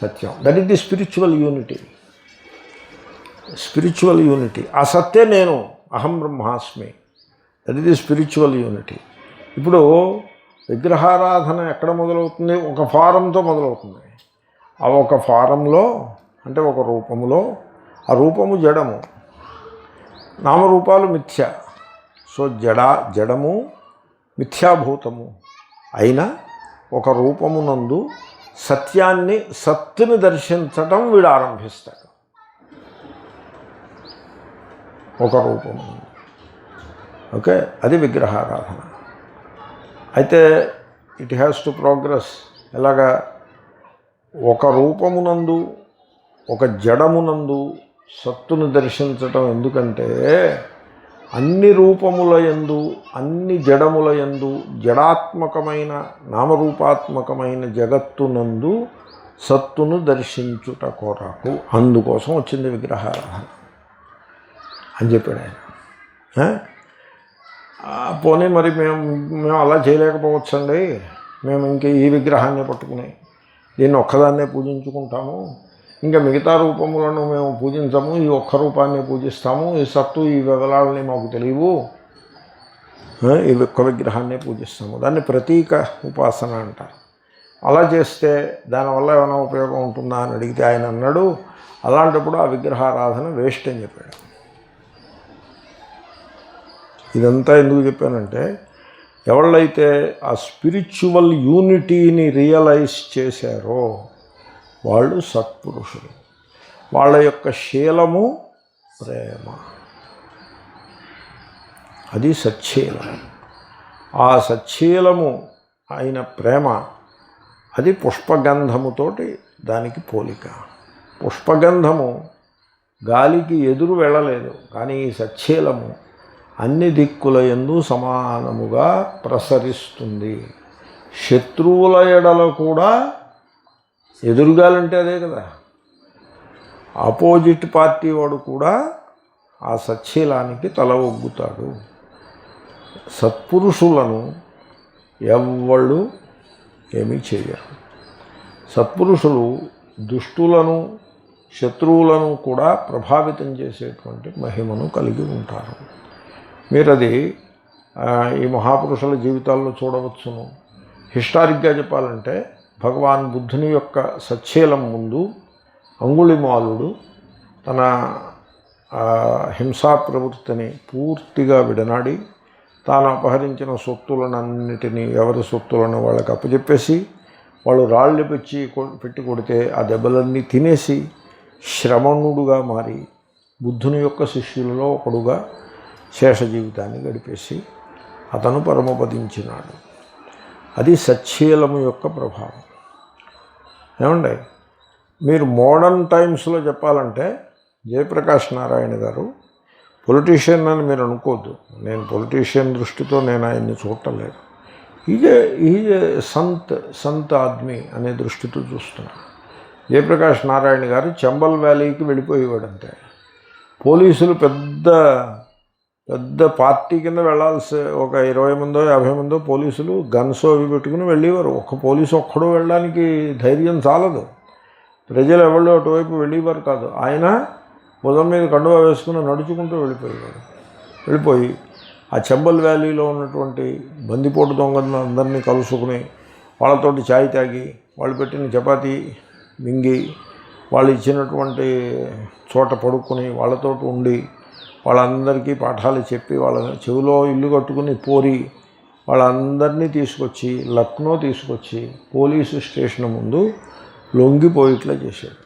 సత్యం. That is the spiritual unity. Spiritual unity. ఆ సత్తే నేను, అహం బ్రహ్మాస్మి. That is the spiritual unity. ఇప్పుడు విగ్రహారాధన ఎక్కడ మొదలవుతుంది? ఒక ఫారంతో మొదలవుతుంది. ఆ ఒక ఫారంలో అంటే ఒక రూపములో, ఆ రూపము జడము, నామరూపాలు మిథ్య. సో జడము మిథ్యాభూతము అయిన ఒక రూపమునందు సత్తుని దర్శించటం వీడు ఆరంభిస్తాడు. ఒక రూపము. ఓకే, అది విగ్రహారాధన. అయితే ఇట్ హ్యాస్ టు ప్రోగ్రెస్. ఎలాగా? ఒక రూపమునందు, ఒక జడమునందు సత్తును దర్శించటం. ఎందుకంటే అన్ని రూపముల యందు, అన్ని జడముల యందు, జడాత్మకమైన నామరూపాత్మకమైన జగత్తునందు సత్తును దర్శించుట కొరకు, అందుకోసం వచ్చింది విగ్రహారాధన అని చెప్పాడు ఆయన. పోనీ మరి మేము అలా చేయలేకపోవచ్చండి, మేము ఇంక ఈ విగ్రహాన్ని పట్టుకుని దీన్ని ఒక్కదాన్నే పూజించుకుంటాము, ఇంకా మిగతా రూపములను మేము పూజించము, ఈ ఒక్క రూపాన్ని పూజిస్తాము, ఈ సత్తు ఈ వివరాలని మాకు తెలియవు, ఈ ఒక్క విగ్రహాన్నే పూజిస్తాము. దాన్ని ప్రతీక ఉపాసన అంటారు. అలా చేస్తే దానివల్ల ఏమైనా ఉపయోగం ఉంటుందా అని అడిగితే ఆయన అన్నాడు, అలాంటప్పుడు ఆ విగ్రహారాధన వేస్ట్ అని చెప్పాడు. ఇదంతా ఎందుకు చెప్పానంటే, ఎవళ్ళైతే ఆ స్పిరిచువల్ యూనిటీని రియలైజ్ చేశారో వాళ్ళు సత్పురుషులు. వాళ్ళ యొక్క శీలము ప్రేమ, అది సచ్చీలం. ఆ సచ్చీలము అయిన ప్రేమ అది పుష్పగంధముతోటి దానికి పోలిక. పుష్పగంధము గాలికి ఎదురు వెళ్ళలేదు, కానీ ఈ సచ్చీలము అన్ని దిక్కుల యందు సమానముగా ప్రసరిస్తుంది. శత్రువుల ఎడల కూడా, ఎదురుగాలంటే అదే కదా, ఆపోజిట్ పార్టీ వాడు కూడా ఆ సచ్చీలానికి తల ఒగ్గుతాడు. సత్పురుషులను ఎవ్వళ్ళు ఏమీ చేయరు. సత్పురుషులు దుష్టులను శత్రువులను కూడా ప్రభావితం చేసేటువంటి మహిమను కలిగి ఉంటారు. మీరు అది ఈ మహాపురుషుల జీవితాల్లో చూడవచ్చును. హిస్టారిక్గా చెప్పాలంటే భగవాన్ బుద్ధుని యొక్క సచ్చీలం ముందు అంగుళిమాలుడు తన హింసా ప్రవృత్తిని పూర్తిగా విడనాడి తాను అపహరించిన సొత్తులనన్నిటినీ, ఎవరి సొత్తులను వాళ్ళకి అప్పచెప్పేసి, వాళ్ళు రాళ్ళు పెట్టి కొడితే ఆ దెబ్బలన్నీ తినేసి శ్రమణుడుగా మారి బుద్ధుని యొక్క శిష్యులలో ఒకడుగా శేష జీవితాన్ని గడిపేసి అతను పరమపదించినాడు. అది సచ్చీలము యొక్క ప్రభావం. ఏమండి, మీరు మోడర్న్ టైమ్స్లో చెప్పాలంటే జయప్రకాష్ నారాయణ గారు పొలిటీషియన్ అని మీరు అనుకోవద్దు. నేను పొలిటీషియన్ దృష్టితో నేను ఆయన్ని చూడలేదు. ఈజే సంత్ ఆద్మీ అనే దృష్టితో చూస్తున్నాను. జయప్రకాష్ నారాయణ గారు చంబల్ వ్యాలీకి వెళ్ళిపోయేవాడంతే. పోలీసులు పెద్ద పార్టీ కింద వెళ్ళాల్సి, ఒక 20 మందో 50 మందో పోలీసులు గన్స్ అవి పెట్టుకుని వెళ్ళేవారు. ఒక్క పోలీసు ఒక్కడో వెళ్ళడానికి ధైర్యం చాలదు. ప్రజలు ఎవళ్ళు అటువైపు వెళ్ళేవారు కాదు. ఆయన భుజం మీద కండువా వేసుకుని నడుచుకుంటూ వెళ్ళిపోయి ఆ చంబల్ వ్యాలీలో ఉన్నటువంటి బందిపోటు దొంగలను అందరినీ కలుసుకుని వాళ్ళతోటి ఛాయ్ తాగి, వాళ్ళు పెట్టిన చపాతీ మింగి, వాళ్ళు ఇచ్చినటువంటి చోట పడుకుని వాళ్ళతో ఉండి వాళ్ళందరికీ పాఠాలు చెప్పి వాళ్ళ చెవిలో ఇల్లు కట్టుకుని పోరి వాళ్ళందరినీ తీసుకొచ్చి లక్నో తీసుకొచ్చి పోలీసు స్టేషన్ ముందు లొంగిపోయిట్లా చేశాడు.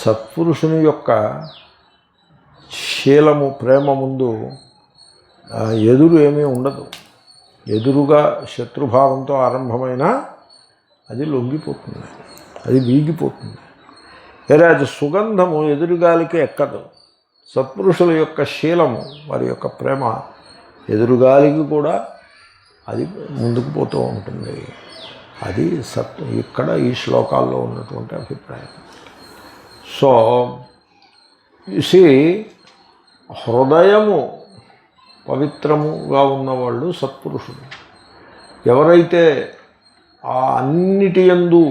సత్పురుషుని యొక్క శీలము ప్రేమ ముందు ఎదురు ఏమీ ఉండదు. ఎదురుగా శత్రుభావంతో ఆరంభమైన అది లొంగిపోతుంది, అది వీగిపోతుంది. వేరే అది సుగంధము ఎదురుగాలికి ఎక్కదు. సత్పురుషుల యొక్క శీలము, వారి యొక్క ప్రేమ ఎదురుగాలికి కూడా అది ముందుకు పోతూ ఉంటుంది. అది ఇక్కడ ఈ శ్లోకాల్లో ఉన్నటువంటి అభిప్రాయం. సో హృదయము పవిత్రముగా ఉన్నవాళ్ళు సత్పురుషులు. ఎవరైతే ఆ అన్నిటి యందు,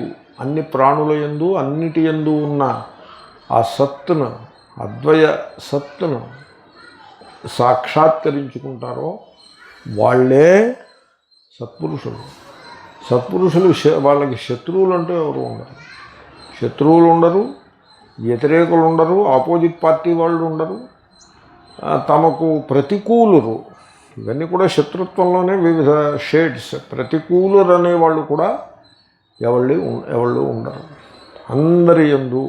అన్ని ప్రాణుల యందు, అన్నిటి యందు ఉన్న ఆ సత్తును, అద్వయ సత్తును సాక్షాత్కరించుకుంటారో వాళ్ళే సత్పురుషులు. సత్పురుషులు వాళ్ళకి శత్రువులు అంటూ ఎవరు ఉండరు. శత్రువులు ఉండరు, వ్యతిరేకులు ఉండరు, ఆపోజిట్ పార్టీ వాళ్ళు ఉండరు, తమకు ప్రతికూలురు. ఇవన్నీ కూడా శత్రుత్వంలోనే వివిధ షేడ్స్. ప్రతికూలురు అనేవాళ్ళు కూడా ఎవళ్ళు ఉండరు. అందరి యందు,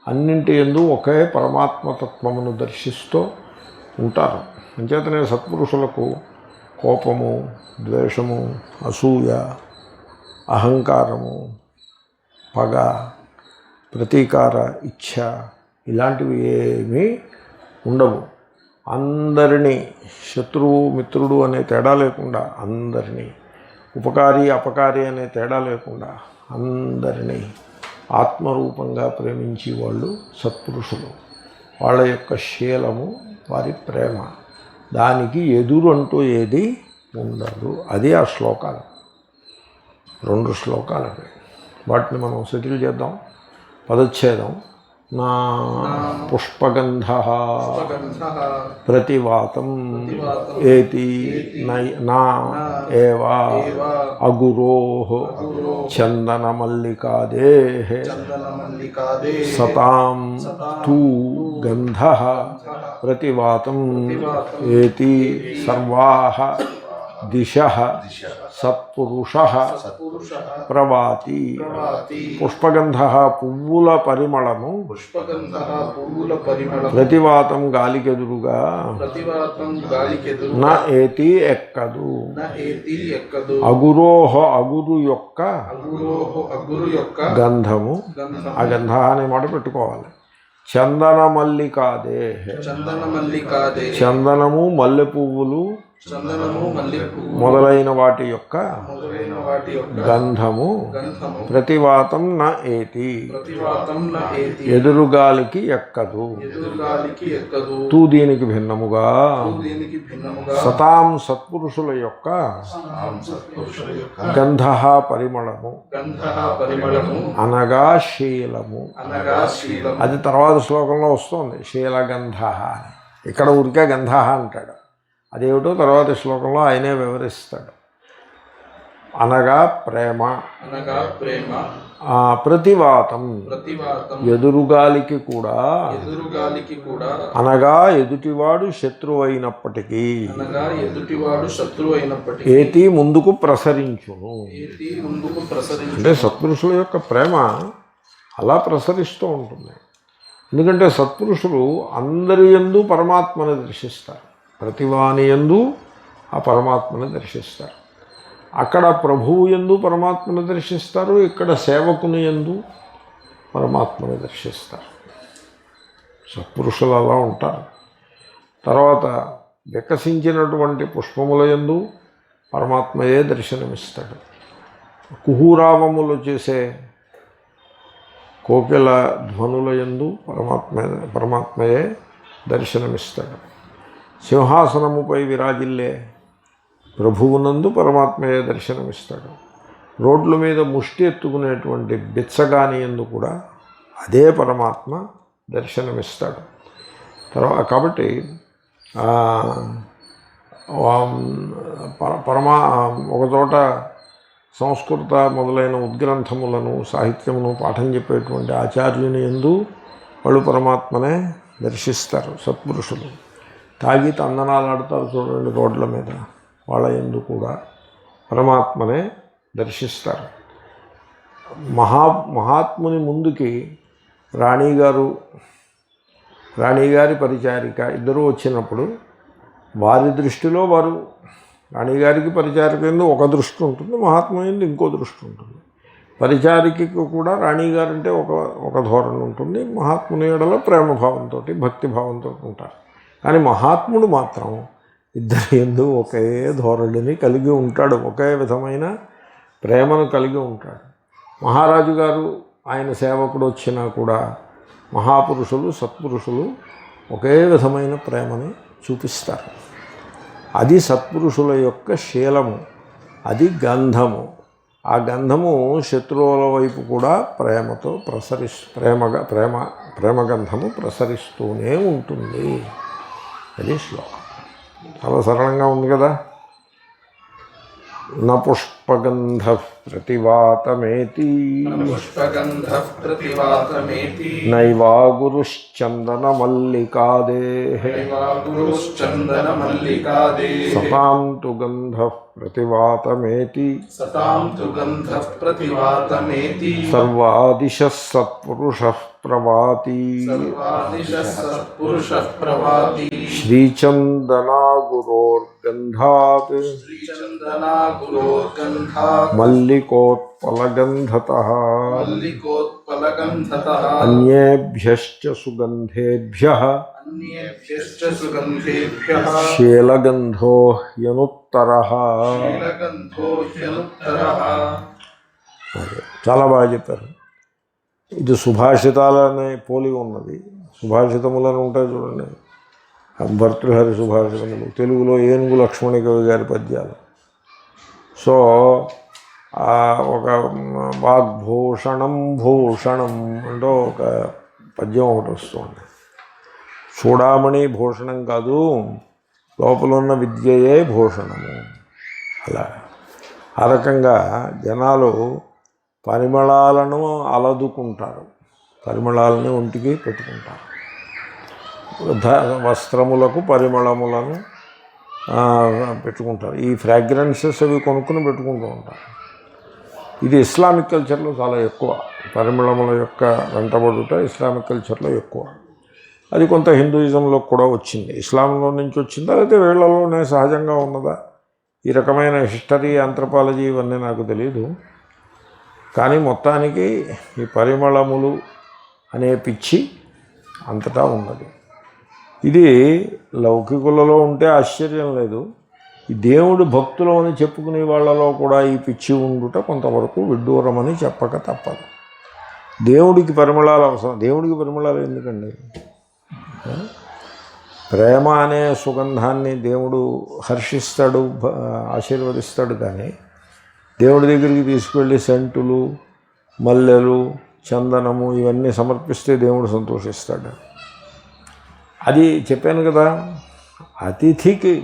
అన్నింటి యందు ఒకే పరమాత్మతత్వమును దర్శిస్తూ ఉంటారు. అంచేతనే సత్పురుషులకు కోపము, ద్వేషము, అసూయ, అహంకారము, పగ, ప్రతీకార ఇచ్ఛ ఇలాంటివి ఏమీ ఉండవు. అందరినీ శత్రువు మిత్రుడు అనే తేడా లేకుండా, అందరినీ ఉపకారి అపకారి అనే తేడా లేకుండా అందరినీ ఆత్మరూపంగా ప్రేమించే వాళ్ళు సత్పురుషులు. వాళ్ళ యొక్క శీలము, వారి ప్రేమ, దానికి ఎదురు అంటూ ఏది ఉండదు. అది ఆ శ్లోకాలు, 2 శ్లోకాలు. వాటిని మనం సెటిల్ చేద్దాం. పదచ్ఛేదం. నా పుష్పగంధ ప్రతివాతం ఏతి నా ఏవా అగురో చందనమల్లికాదే సతాం తూ గంధ ప్రతివాతం ఏతి సర్వాః దిశః సత్పురుషః ప్రవాతి. పుష్పగంధ పువ్వుల పరిమళము ప్రతివాతం గాలికెదురుగా నా ఏతి ఎక్కదు. అగురోహ అగురు యొక్క గంధము, ఆ గంధ అనే మాట పెట్టుకోవాలి. చందనమల్లికాదే చందనము మల్లె పువ్వులు మొదలైన వాటి యొక్క గంధము ప్రతివాతం న ఏతి ఎదురుగాలికి ఎక్కదు. తూ దీనికి భిన్నముగా సతాం సత్పురుషుల యొక్క గంధ పరిమళము అనగా శీలము. అది తర్వాత శ్లోకంలో వస్తుంది శీలగంధ అని. ఇక్కడ ఊరికే గంధ అంటాడు, అదేమిటో తర్వాత శ్లోకంలో ఆయనే వివరిస్తాడు. అనగా ప్రేమ. ప్రతివాతం ఎదురుగాలికి కూడా, అనగా ఎదుటివాడు శత్రువు అయినప్పటికీ ఏతి ముందుకు ప్రసరించును. అంటే సత్పురుషుల యొక్క ప్రేమ అలా ప్రసరిస్తూ ఉంటుంది. ఎందుకంటే సత్పురుషులు అందరి యందు పరమాత్మను దర్శిస్తారు, ప్రతివాని యందు ఆ పరమాత్మను దర్శిస్తారు. అక్కడ ప్రభువు యందు పరమాత్మను దర్శిస్తారు, ఇక్కడ సేవకుని యందు పరమాత్మను దర్శిస్తారు. సత్పురుషులు అలా ఉంటారు. తర్వాత వికసించినటువంటి పుష్పముల యందు పరమాత్మయే దర్శనమిస్తాడు. కుహూరావములు చేసే కోకిల ధ్వనుల యందు పరమాత్మయే దర్శనమిస్తాడు. సింహాసనముపై విరాజిల్లే ప్రభువునందు పరమాత్మయే దర్శనమిస్తాడు. రోడ్ల మీద ముష్టి ఎత్తుకునేటువంటి బిచ్చగాని యందు కూడా అదే పరమాత్మ దర్శనమిస్తాడు. కాబట్టి ఒకచోట సంస్కృత మొదలైన ఉద్గ్రంథములను సాహిత్యమును పాఠం చెప్పేటువంటి ఆచార్యుని యందు వాళ్ళు పరమాత్మనే దర్శిస్తారు. సత్పురుషులు తాగి తందనాలు ఆడతారు చూడండి రోడ్ల మీద, వాళ్ళ యందు కూడా పరమాత్మనే దర్శిస్తారు. మహాత్ముని ముందుకి రాణిగారి పరిచారిక ఇద్దరూ వచ్చినప్పుడు వారి దృష్టిలో వారు, రాణిగారికి పరిచారిక ఎందు ఒక దృష్టి ఉంటుంది, మహాత్మ ఎందు ఇంకో దృష్టి ఉంటుంది. పరిచారికకి కూడా రాణిగారు అంటే ఒక ధోరణి ఉంటుంది, మహాత్ముని ఎడల ప్రేమభావంతో భక్తిభావంతో ఉంటారు. కానీ మహాత్ముడు మాత్రం ఇద్దరి యందు ఒకే ధోరణిని కలిగి ఉంటాడు, ఒకే విధమైన ప్రేమను కలిగి ఉంటాడు. మహారాజు గారు ఆయన సేవకుడు వచ్చినా కూడా మహాపురుషులు సత్పురుషులు ఒకే విధమైన ప్రేమని చూపిస్తారు. అది సత్పురుషుల యొక్క శీలము, అది గంధము. ఆ గంధము శత్రువుల వైపు కూడా ప్రేమతో ప్రేమగంధము ప్రసరిస్తూనే ఉంటుంది. అది శ్లోకం. చాలా సరళంగా ఉంది కదా. న పుష్పగంధ ప్రతివాతమేతి నైవా గురుశ్చందనమల్లికాదే సతాం తు గంధ ప్రతివాతమేతి సర్వాదిశ సత్పురుష ప్రవాతి శ్రీచందనా గురోర్గంధాత్ మల్లికోత్పలగంధతః అన్యేభ్యశ్చ సుగంధేభ్యః శీలగంధో హ్యనుత్తరః. చాలా బాగా చెప్పారు. ఇది సుభాషితాలనే పోలి ఉన్నది. సుభాషితములను ఉంటాయి చూడండి, భర్తృహరి సుభాషితములు, తెలుగులో ఏనుగు లక్ష్మణ కవి గారి పద్యాలు. సో ఒక వాగ్భూషణం భూషణం అంటూ ఒక పద్యం ఒకటి వస్తుంది. చూడామణి భూషణం కాదు, లోపల ఉన్న విద్యయే భూషణము. అలా ఆ రకంగా జనాలు పరిమళాలను అలదుకుంటారు, పరిమళాలని ఒంటికి పెట్టుకుంటారు. వస్త్రములకు పరిమళములను పెట్టుకుంటారు. ఈ ఫ్రాగ్రెన్సెస్ అవి కొనుక్కుని పెట్టుకుంటూ ఉంటారు. ఇది ఇస్లామిక్ కల్చర్లో చాలా ఎక్కువ. పరిమళముల యొక్క వెంటబడుట ఇస్లామిక్ కల్చర్లో ఎక్కువ. అది కొంత హిందూయిజంలో కూడా వచ్చింది. ఇస్లాంలో నుంచి వచ్చిందా లేకపోతే వీళ్ళలోనే సహజంగా ఉన్నదా? ఈ రకమైన హిస్టరీ, ఆంథ్రపాలజీ ఇవన్నీ నాకు తెలియదు. కానీ మొత్తానికి ఈ పరిమళములు అనే పిచ్చి అంతటా ఉన్నది. ఇది లౌకికులలో ఉంటే ఆశ్చర్యం లేదు. ఈ దేవుడు భక్తులు అని చెప్పుకునే వాళ్ళలో కూడా ఈ పిచ్చి ఉండుట కొంతవరకు విడ్డూరమని చెప్పక తప్పదు. దేవుడికి పరిమళాలు అవసరం. దేవుడికి పరిమళాలు ఎందుకండి? ప్రేమ అనే సుగంధాన్ని దేవుడు హర్షిస్తాడు, ఆశీర్వదిస్తాడు. కానీ దేవుడి దగ్గరికి తీసుకువెళ్ళి సెంటులు, మల్లెలు, చందనము ఇవన్నీ సమర్పిస్తే దేవుడు సంతోషిస్తాడు. అది చెప్పాను కదా, అతిథికి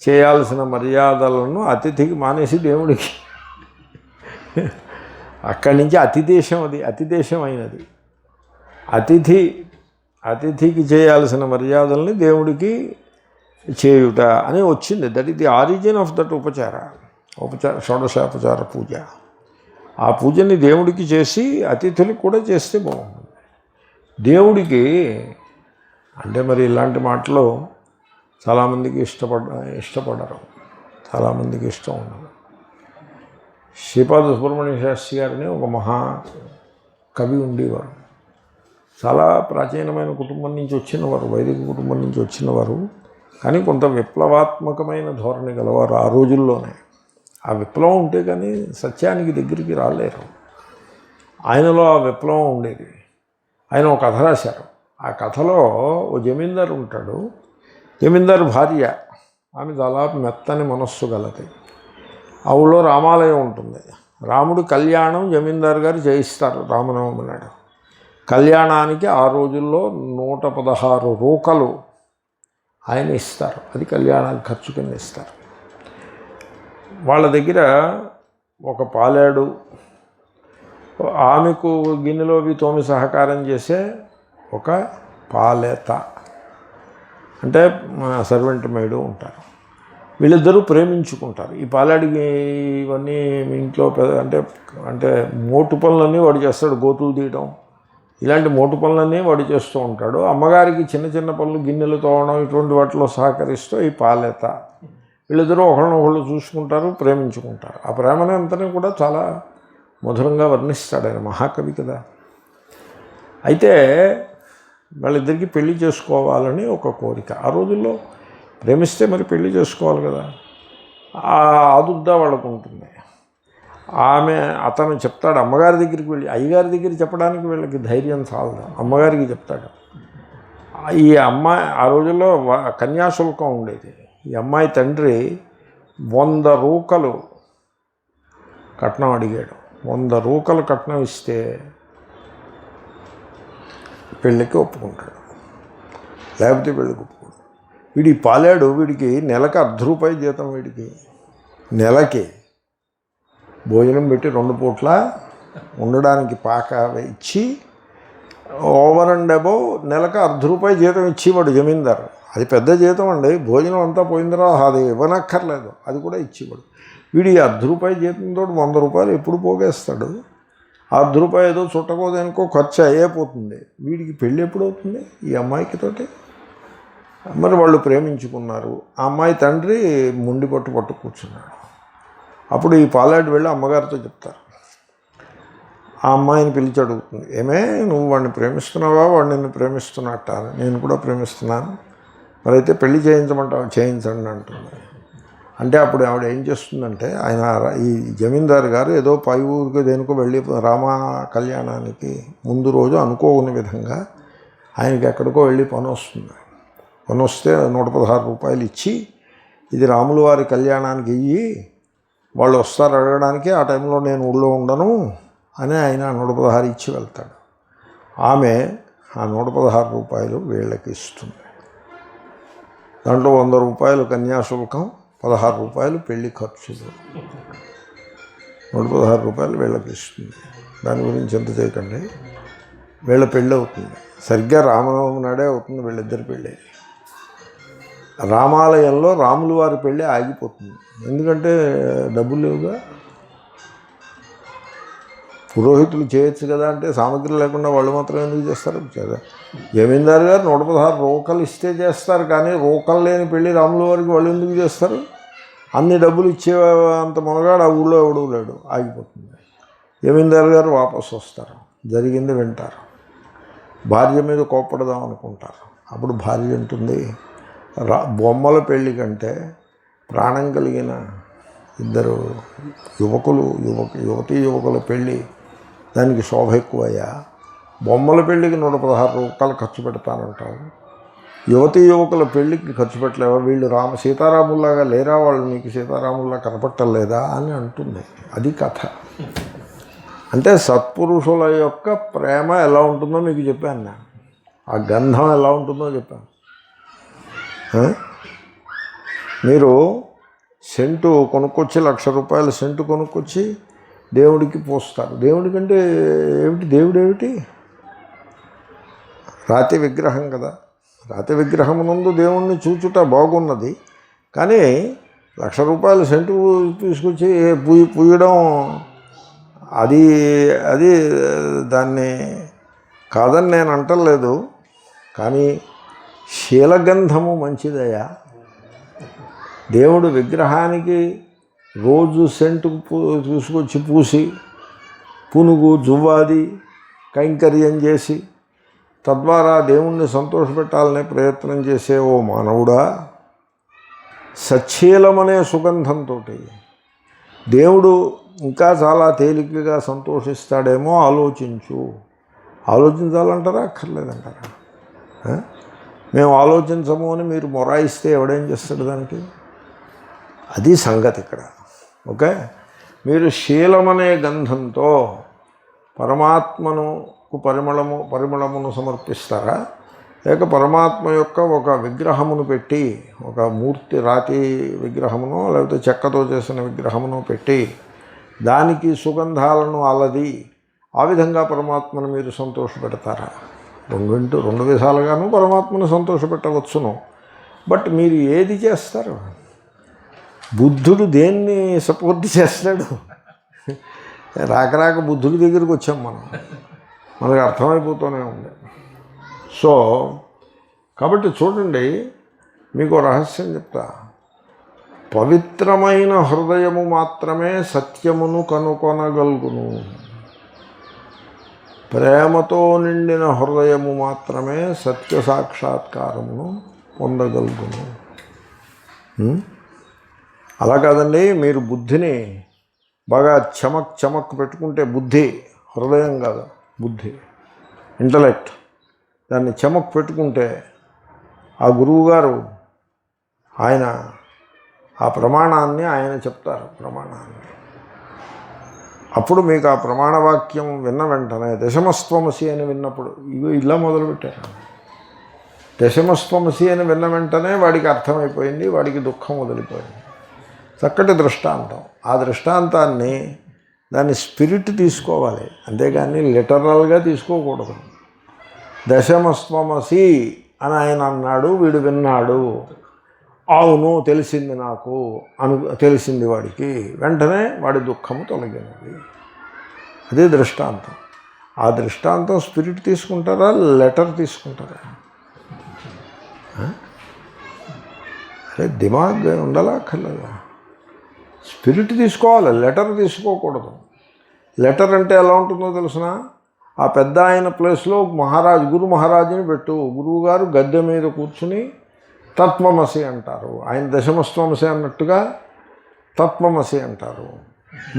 చేయాల్సిన మర్యాదలను అతిథికి మానేసి దేవుడికి, అక్కడి నుంచి అతిదేశం, అది అతిదేశం అయినది. అతిథికి చేయాల్సిన మర్యాదల్ని దేవుడికి చేయుట అని వచ్చింది. That is the origin of that ఉపచార షోడశోపచార పూజ. ఆ పూజని దేవుడికి చేసి అతిథులకు కూడా చేస్తే బాగుంటుంది. దేవుడికి అంటే మరి ఇలాంటి మాటలు చాలామందికి ఇష్టపడరు, చాలామందికి ఇష్టం ఉండదు. శ్రీపాద సుబ్రహ్మణ్య శాస్త్రి గారిని ఒక మహా కవి ఉండేవారు. చాలా ప్రాచీనమైన కుటుంబం నుంచి వచ్చినవారు, వైదిక కుటుంబం నుంచి వచ్చినవారు. కానీ కొంత విప్లవాత్మకమైన ధోరణి గలవారు ఆ రోజుల్లోనే. ఆ విప్లవం ఉంటే కానీ సత్యానికి దగ్గరికి రాలేరు. ఆయనలో ఆ విప్లవం ఉండేది. ఆయన ఒక కథ రాశారు. ఆ కథలో ఓ జమీందారు ఉంటాడు. జమీందారు భార్య, ఆమె దాదాపు మెత్తని మనస్సు గలది. ఆ ఊళ్ళో రామాలయం ఉంటుంది. రాముడు కళ్యాణం జమీందారు గారు చేయిస్తారు రామనవమి నాడు. కళ్యాణానికి ఆ రోజుల్లో 116 రూకలు ఆయన ఇస్తారు. అది కళ్యాణానికి ఖర్చు కింద ఇస్తారు. వాళ్ళ దగ్గర ఒక పాలేడు, ఆమెకు గిన్నెలోవి తోమి సహకారం చేసే ఒక పాలేత అంటే సర్వెంట్ మేడు ఉంటారు. వీళ్ళిద్దరూ ప్రేమించుకుంటారు. ఈ పాలేడికి ఇవన్నీ ఇంట్లో అంటే మోటు పనులన్నీ వాడు చేస్తాడు. గోతులు తీయడం ఇలాంటి మోటు పనులన్నీ వాడు చేస్తూ ఉంటాడు. అమ్మగారికి చిన్న చిన్న పనులు, గిన్నెలు తోవడం ఇటువంటి వాటిలో సహకరిస్తూ ఈ పాలేత. వీళ్ళిద్దరూ ఒకళ్ళనొకళ్ళు చూసుకుంటారు, ప్రేమించుకుంటారు. ఆ ప్రేమని అంతని కూడా చాలా మధురంగా వర్ణిస్తాడు ఆయన, మహాకవి కదా. అయితే వాళ్ళిద్దరికీ పెళ్లి చేసుకోవాలని ఒక కోరిక. ఆ రోజుల్లో ప్రేమిస్తే మరి పెళ్లి చేసుకోవాలి కదా. ఆ ఆదుర్దా వాళ్ళకు ఉంటుంది. అతను చెప్తాడు అమ్మగారి దగ్గరికి వెళ్ళి, అయ్యగారి దగ్గర చెప్పడానికి వీళ్ళకి ధైర్యం చాలదు, అమ్మగారికి చెప్తాడు. ఈ అమ్మాయి ఆ రోజుల్లో కన్యాశుల్కం ఉండేది. ఈ అమ్మాయి తండ్రి 100 రూకలు కట్నం అడిగాడు. 100 రూకలు కట్నం ఇస్తే పెళ్ళికి ఒప్పుకుంటాడు, లేకపోతే పెళ్ళికి ఒప్పుకోడు. వీడి పాలాడు, వీడికి నెలకు ₹1/2 జీతం. వీడికి నెలకి భోజనం పెట్టి 2 పూట్ల ఉండడానికి పాక ఇచ్చి ఓవర్ అండ్ అబౌవ్ నెలకు ₹1/2 జీతం ఇచ్చేవాడు జమీందారు. అది పెద్ద జీతం అండి. భోజనం అంతా పోయిన తర్వాత అది ఇవ్వనక్కర్లేదు, అది కూడా ఇచ్చేవాడు. వీడి ₹1/2 జీతంతో ₹100 ఎప్పుడు పోగేస్తాడు? ₹100 ఏదో చుట్టకోదేనుకో ఖర్చు అయిపోతుంది. వీడికి పెళ్ళి ఎప్పుడు అవుతుంది ఈ అమ్మాయికి తోటి? మరి వాళ్ళు ప్రేమించుకున్నారు. ఆ అమ్మాయి తండ్రి ముండి పట్టు కూర్చున్నాడు. అప్పుడు ఈ పాలాడు వెళ్ళి అమ్మగారితో చెప్తారు. ఆ అమ్మాయిని పిలిచి అడుగుతుంది, ఏమే నువ్వు వాడిని ప్రేమిస్తున్నావా, వాడు నిన్ను ప్రేమిస్తున్నట్ట? నేను కూడా ప్రేమిస్తున్నాను, మరైతే పెళ్లి చేయించమంటావు, చేయించండి అంటుంది. అంటే అప్పుడు ఆవిడ ఏం చేస్తుందంటే, ఆయన ఈ జమీందారు గారు ఏదో పై ఊరికి దేనికో వెళ్ళి రామ కళ్యాణానికి ముందు రోజు అనుకోని విధంగా ఆయనకి ఎక్కడికో వెళ్ళి పని వస్తుంది. పని వస్తే ₹116 ఇచ్చి, ఇది రాముల వారి కళ్యాణానికి ఇయ్యి, వాళ్ళు వస్తారు అడగడానికి, ఆ టైంలో నేను ఊళ్ళో ఉండను అని ఆయన 116 ఇచ్చి వెళ్తాడు. ఆమె ఆ 116 రూపాయలు వీళ్ళకి ఇస్తుంది. దాంట్లో 100 రూపాయలు కన్యాశుల్కం, 16 రూపాయలు పెళ్లి ఖర్చులు, 116 రూపాయలు వీళ్ళకి ఇస్తుంది. దాని గురించి ఎంత చేయకండి. వీళ్ళ పెళ్ళి అవుతుంది. సరిగ్గా రామనవమి నాడే అవుతుంది వీళ్ళిద్దరి పెళ్ళి. రామాలయంలో రాముల వారి పెళ్ళి ఆగిపోతుంది. ఎందుకంటే డబ్బులు లేవుగా. పురోహితులు చేయొచ్చు కదా అంటే సామగ్రి లేకుండా వాళ్ళు మాత్రం ఎందుకు చేస్తారు కదా. జమీందారు గారు 116 రూకలు ఇస్తే చేస్తారు, కానీ రూకలు లేని పెళ్ళి రాముల వారికి వాళ్ళు ఎందుకు చేస్తారు? అన్ని డబ్బులు ఇచ్చే అంత మునగాడు ఆ ఊళ్ళో ఎవడూ లేడు, ఆగిపోతుంది. జమీందారు గారు వాపసు వస్తారు, జరిగింది వింటారు, భార్య మీద కోప్పడదాం అనుకుంటారు. అప్పుడు భార్య ఉంటుంది, బొమ్మల పెళ్ళి కంటే ప్రాణం కలిగిన ఇద్దరు యువతీ యువకుల పెళ్ళి దానికి శోభ ఎక్కువయ్యా. బొమ్మల పెళ్ళికి 116 రూపాయలు ఖర్చు పెడతానంటావు, యువతీ యువకుల పెళ్ళికి ఖర్చు పెట్టలేవా? వీళ్ళు సీతారాముల్లాగా లేరా? వాళ్ళు నీకు సీతారాముల్లా కనపట్టలేదా అని అంటుంది. అది కథ. అంటే సత్పురుషుల యొక్క ప్రేమ ఎలా ఉంటుందో మీకు చెప్పాను నేను. ఆ గంధం ఎలా ఉంటుందో చెప్పాను. మీరు సెంటు కొనుక్కొచ్చి 1,00,000 రూపాయల సెంటు కొనుక్కొచ్చి దేవుడికి పోస్తారు. దేవుడికంటే ఏమిటి? దేవుడు ఏమిటి? రాతి విగ్రహం కదా. రాతి విగ్రహమునందు దేవుణ్ణి చూచుట బాగున్నది, కానీ 1,00,000 రూపాయల సెంటు తీసుకొచ్చి పూయడం అది అది దాన్ని కాదని నేను అంటలేదు. కానీ శీలగంధము మంచిదయ్యా. దేవుడు విగ్రహానికి రోజు సెంటు తీసుకొచ్చి పూసి పునుగు జువ్వాది కైంకర్యం చేసి తద్వారా దేవుణ్ణి సంతోషపెట్టాలనే ప్రయత్నం చేసే ఓ మానవుడా, సచ్చీలమనే సుగంధంతో దేవుడు ఇంకా చాలా తేలికగా సంతోషిస్తాడేమో ఆలోచించు. ఆలోచించాలంటారా అక్కర్లేదంటారా? మేము ఆలోచించము అని మీరు మొరాయిస్తే ఎవడేం చేస్తాడు దానికి? అది సంగతి ఇక్కడ. ఓకే, మీరు శీలమనే గంధంతో పరమాత్మకు పరిమళమును సమర్పిస్తారా, లేక పరమాత్మ యొక్క ఒక విగ్రహమును పెట్టి, ఒక మూర్తి రాతి విగ్రహమునో లేకపోతే చెక్కతో చేసిన విగ్రహమును పెట్టి దానికి సుగంధాలను అలది ఆ విధంగా పరమాత్మను మీరు సంతోషపెడతారా? రెండు విధాలుగాను పరమాత్మను సంతోషపెట్టవచ్చును. బట్ మీరు ఏది చేస్తారు? బుద్ధుడు దేన్ని సపోర్ట్ చేస్తాడు? రాక బుద్ధుడి దగ్గరికి వచ్చాం మనకు అర్థమైపోతూనే ఉంది. సో కాబట్టి చూడండి, మీకు రహస్యం చెప్తా. పవిత్రమైన హృదయము మాత్రమే సత్యమును కనుకొనగలుగును. ప్రేమతో నిండిన హృదయము మాత్రమే సత్య సాక్షాత్కారమును పొందగలుగును. అలా కాదండి, మీరు బుద్ధిని బాగా చమక్ పెట్టుకుంటే, బుద్ధి హృదయం కాదు, బుద్ధి ఇంటలెక్ట్, దాన్ని చమక్ పెట్టుకుంటే ఆ గురువుగారు ఆయన ఆ ప్రమాణాన్ని ఆయన చెప్తారు. ప్రమాణాన్ని అప్పుడు మీకు ఆ ప్రమాణవాక్యం విన్న వెంటనే దశమస్త్వమసి అని విన్నప్పుడు ఇవి ఇలా మొదలుపెట్టారు. దశమస్త్వమసి అని విన్న వెంటనే వాడికి అర్థమైపోయింది, వాడికి దుఃఖం వదిలిపోయింది. చక్కటి దృష్టాంతం. ఆ దృష్టాంతాన్ని దాన్ని స్పిరిట్ తీసుకోవాలి, అంతేగాని లిటరల్గా తీసుకోకూడదు. దశమస్త్వమసి అని ఆయన అన్నాడు, వీడు విన్నాడు, అవును తెలిసింది నాకు తెలిసింది వాడికి, వెంటనే వాడి దుఃఖము తొలగినది. అదే దృష్టాంతం. ఆ దృష్టాంతం స్పిరిట్ తీసుకుంటారా, లెటర్ తీసుకుంటారా? అరే దిమాగ్ ఉండాలా అక్కర్లేదా? స్పిరిట్ తీసుకోవాలి, లెటర్ తీసుకోకూడదు. లెటర్ అంటే ఎలా ఉంటుందో తెలిసిన, ఆ పెద్ద ఆయన ప్లేస్లో గురు మహారాజుని పెట్టు. గురువుగారు గద్దె మీద కూర్చుని తత్వమసి అంటారు. ఆయన దశమస్త్వమసి అన్నట్టుగా తత్వమసి అంటారు.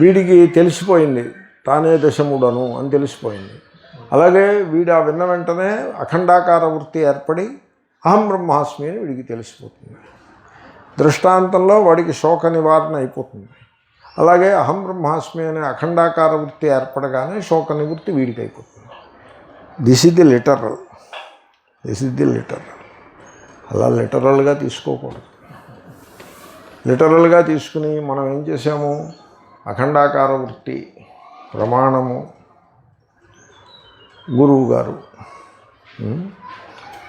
వీడికి తెలిసిపోయింది తానే దశముడను అని తెలిసిపోయింది. అలాగే వీడు ఆ విన్న వెంటనే అఖండాకార వృత్తి ఏర్పడి అహం బ్రహ్మాస్మి అని వీడికి తెలిసిపోతుంది. దృష్టాంతంలో వాడికి శోక నివారణ అయిపోతుంది. అలాగే అహం బ్రహ్మాస్మి అనే అఖండాకార వృత్తి ఏర్పడగానే శోక నివృత్తి వీడికి అయిపోతుంది. This is the literal. అలా లిటరల్గా తీసుకోకూడదు. లిటరల్గా తీసుకుని మనం ఏం చేసాము, అఖండాకార వృత్తి ప్రమాణము గురువు గారు.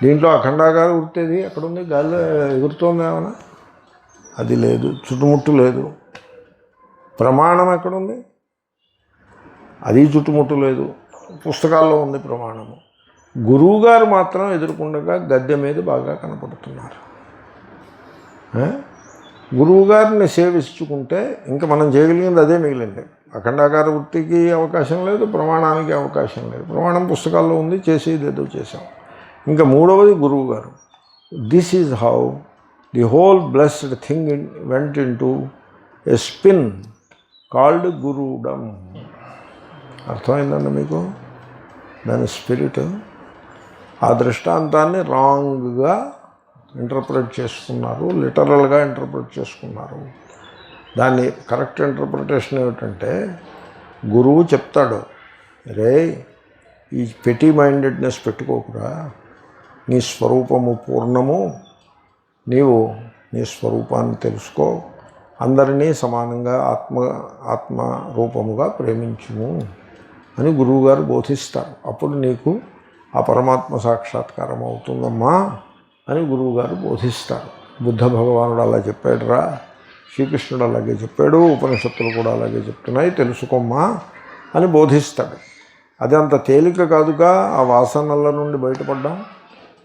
దీంట్లో అఖండాకార వృత్తి అది ఎక్కడుంది? గాలిలో ఎగురుతోంది ఏమైనా? అది లేదు, చుట్టుముట్టు లేదు. ప్రమాణం ఎక్కడుంది? అది చుట్టుముట్టు లేదు, పుస్తకాల్లో ఉంది ప్రమాణము. గురువుగారు మాత్రం ఎదుర్కొండగా గద్దె మీద బాగా కనపడుతున్నారు. గురువుగారిని సేవించుకుంటే ఇంకా మనం చేయగలిగింది అదే మిగిలింది. అఖండాకార వృత్తికి అవకాశం లేదు, ప్రమాణానికి అవకాశం లేదు. ప్రమాణం పుస్తకాల్లో ఉంది, చేసేది ఏదో చేసాం. ఇంకా మూడవది గురువు గారు. This is how the whole blessed thing went into a spin called gurudom. అర్థమైందండి మీకు దాని స్పిరిట్? ఆ దృష్టాంతాన్ని రాంగ్గా ఇంటర్ప్రిట్ చేసుకున్నారు, లిటరల్గా ఇంటర్ప్రిట్ చేసుకున్నారు. దాన్ని కరెక్ట్ ఇంటర్ప్రిటేషన్ ఏమిటంటే, గురువు చెప్తాడు, రే ఈ పెటీ మైండెడ్నెస్ పెట్టుకోకురా, నీ స్వరూపము పూర్ణము, నీవు నీ స్వరూపాన్ని తెలుసుకో, అందరినీ సమానంగా ఆత్మ రూపముగా ప్రేమించుము అని గురువుగారు బోధిస్తారు. అప్పుడు నీకు ఆ పరమాత్మ సాక్షాత్కారం అవుతుందమ్మా అని గురువుగారు బోధిస్తారు. బుద్ధ భగవానుడు అలా చెప్పాడురా, శ్రీకృష్ణుడు అలాగే చెప్పాడు, ఉపనిషత్తులు కూడా అలాగే చెప్తున్నాయి, తెలుసుకోమ్మా అని బోధిస్తాడు. అది అంత తేలిక కాదుగా ఆ వాసనల నుండి బయటపడ్డాం.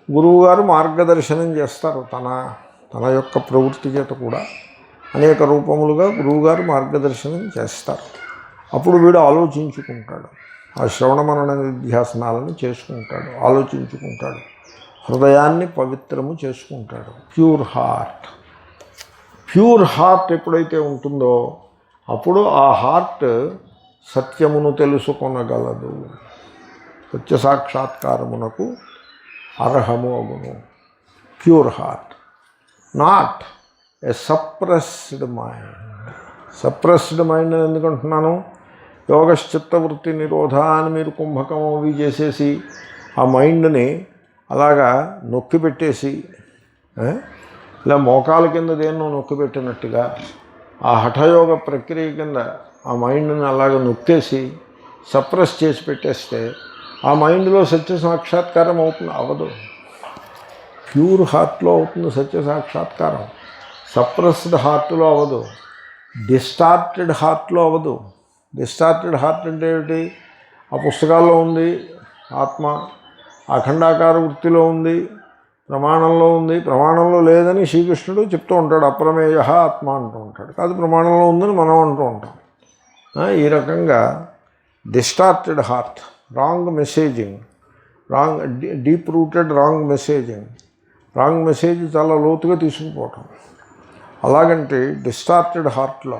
గురువుగారు మార్గదర్శనం చేస్తారు, తన యొక్క ప్రవృత్తి చేత కూడా అనేక రూపములుగా గురువుగారు మార్గదర్శనం చేస్తారు. అప్పుడు వీడు ఆలోచించుకుంటాడు, ఆ శ్రవణ మనన నిధ్యాసనాలను చేసుకుంటాడు, ఆలోచించుకుంటాడు, హృదయాన్ని పవిత్రము చేసుకుంటాడు. ప్యూర్ హార్ట్ ఎప్పుడైతే ఉంటుందో అప్పుడు ఆ హార్ట్ సత్యమును తెలుసుకొనగలదు, సత్య సాక్షాత్కారమునకు అర్హము అగును. Pure heart, not a suppressed mind. Suppressed mind ఎందుకంటున్నాను? యోగశ్చిత్తవృత్తి నిరోధ అని మీరు కుంభకం అవి చేసేసి ఆ మైండ్ని అలాగా నొక్కి పెట్టేసి, ఇలా మోకాల కింద దేన్నో నొక్కి పెట్టినట్టుగా ఆ హఠయోగ ప్రక్రియ కింద ఆ మైండ్ని అలాగ నొక్కేసి సప్రెస్ చేసి పెట్టేస్తే ఆ మైండ్లో సత్య సాక్షాత్కారం అవుతుంది? అవ్వదు. ప్యూర్ హార్ట్లో అవుతుంది సత్య సాక్షాత్కారం, సప్రెస్డ్ హార్ట్లో అవ్వదు, డిస్టార్టెడ్ హార్ట్లో అవ్వదు. డిస్టార్టెడ్ హార్ట్ అంటే ఏమిటి? ఆ పుస్తకాల్లో ఉంది ఆత్మ, అఖండాకార వృత్తిలో ఉంది, ప్రమాణంలో ఉంది, ప్రమాణంలో లేదని శ్రీకృష్ణుడు చెప్తూ ఉంటాడు, అప్రమేయ ఆత్మ అంటూ ఉంటాడు. కాదు ప్రమాణంలో ఉందని మనం అంటూ ఉంటాం. ఈ రకంగా distorted heart, wrong messaging, deep rooted wrong message చాలా లోతుగా తీసుకుపోవటం. అలాగంటే డిస్టార్టెడ్ హార్ట్లో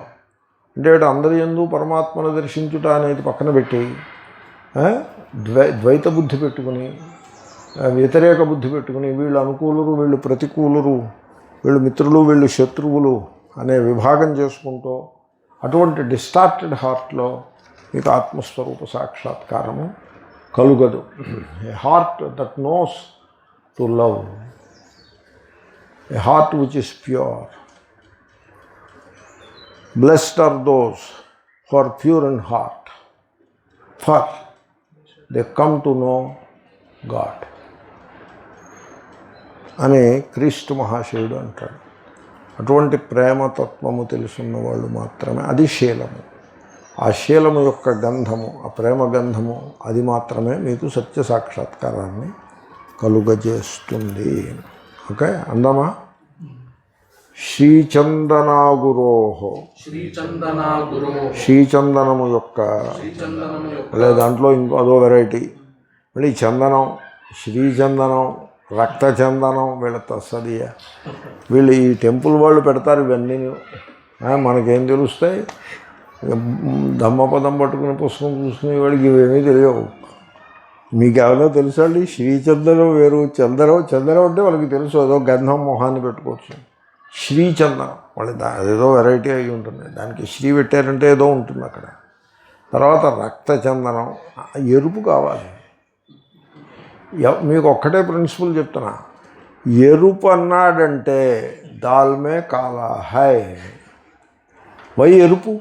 అంటే అందరి యందు పరమాత్మను దర్శించుట అనేది పక్కన పెట్టి ద్వైత బుద్ధి పెట్టుకుని, వ్యతిరేక బుద్ధి పెట్టుకుని, వీళ్ళు అనుకూలురు, వీళ్ళు ప్రతికూలురు, వీళ్ళు మిత్రులు, వీళ్ళు శత్రువులు అనే విభాగం చేసుకుంటూ అటువంటి డిస్టార్టెడ్ హార్ట్లో మీకు ఆత్మస్వరూప సాక్షాత్కారము కలుగదు. A heart that knows to love, a heart which is pure. Blessed are those who are pure in heart, for they come to know God అని క్రీస్తు మహాశయుడు అంటాడు. అటువంటి ప్రేమతత్వము తెలుసున్న వాళ్ళు మాత్రమే, అది శీలము. ఆ శీలము యొక్క గంధము, ఆ ప్రేమ గంధము, అది మాత్రమే మీకు సత్య సాక్షాత్కారాన్ని కలుగజేస్తుంది. ఓకే, అందామా? శ్రీచందనాగురో, శ్రీచందనము యొక్క, లేదా దాంట్లో ఇంకో అదో వెరైటీ, మళ్ళీ చందనం, శ్రీచందనం, రక్తచందనం, వీళ్ళ తస్సదియ, వీళ్ళు ఈ టెంపుల్ వాళ్ళు పెడతారు ఇవన్నీ. మనకేం తెలుస్తాయి? ధమ్మపదం పట్టుకుని పుస్తకం చూసుకునే వాడికి ఇవేమీ తెలియవు. మీకు ఎవరో తెలుసండి? శ్రీచందనం వేరు, చందనం అంటే వాళ్ళకి తెలుసు, ఏదో గంధం మొహాన్ని పెట్టుకోవచ్చు. శ్రీచందనం, మళ్ళీ అదేదో వెరైటీ అయి ఉంటుంది, దానికి శ్రీ పెట్టారంటే ఏదో ఉంటుంది అక్కడ. తర్వాత రక్తచందనం, ఎరుపు కావాలి. మీకు ఒక్కటే ప్రిన్సిపల్ చెప్తున్నా, ఎరుపు అన్నాడంటే దాల్మే కాలా హై. వై ఎరుపు?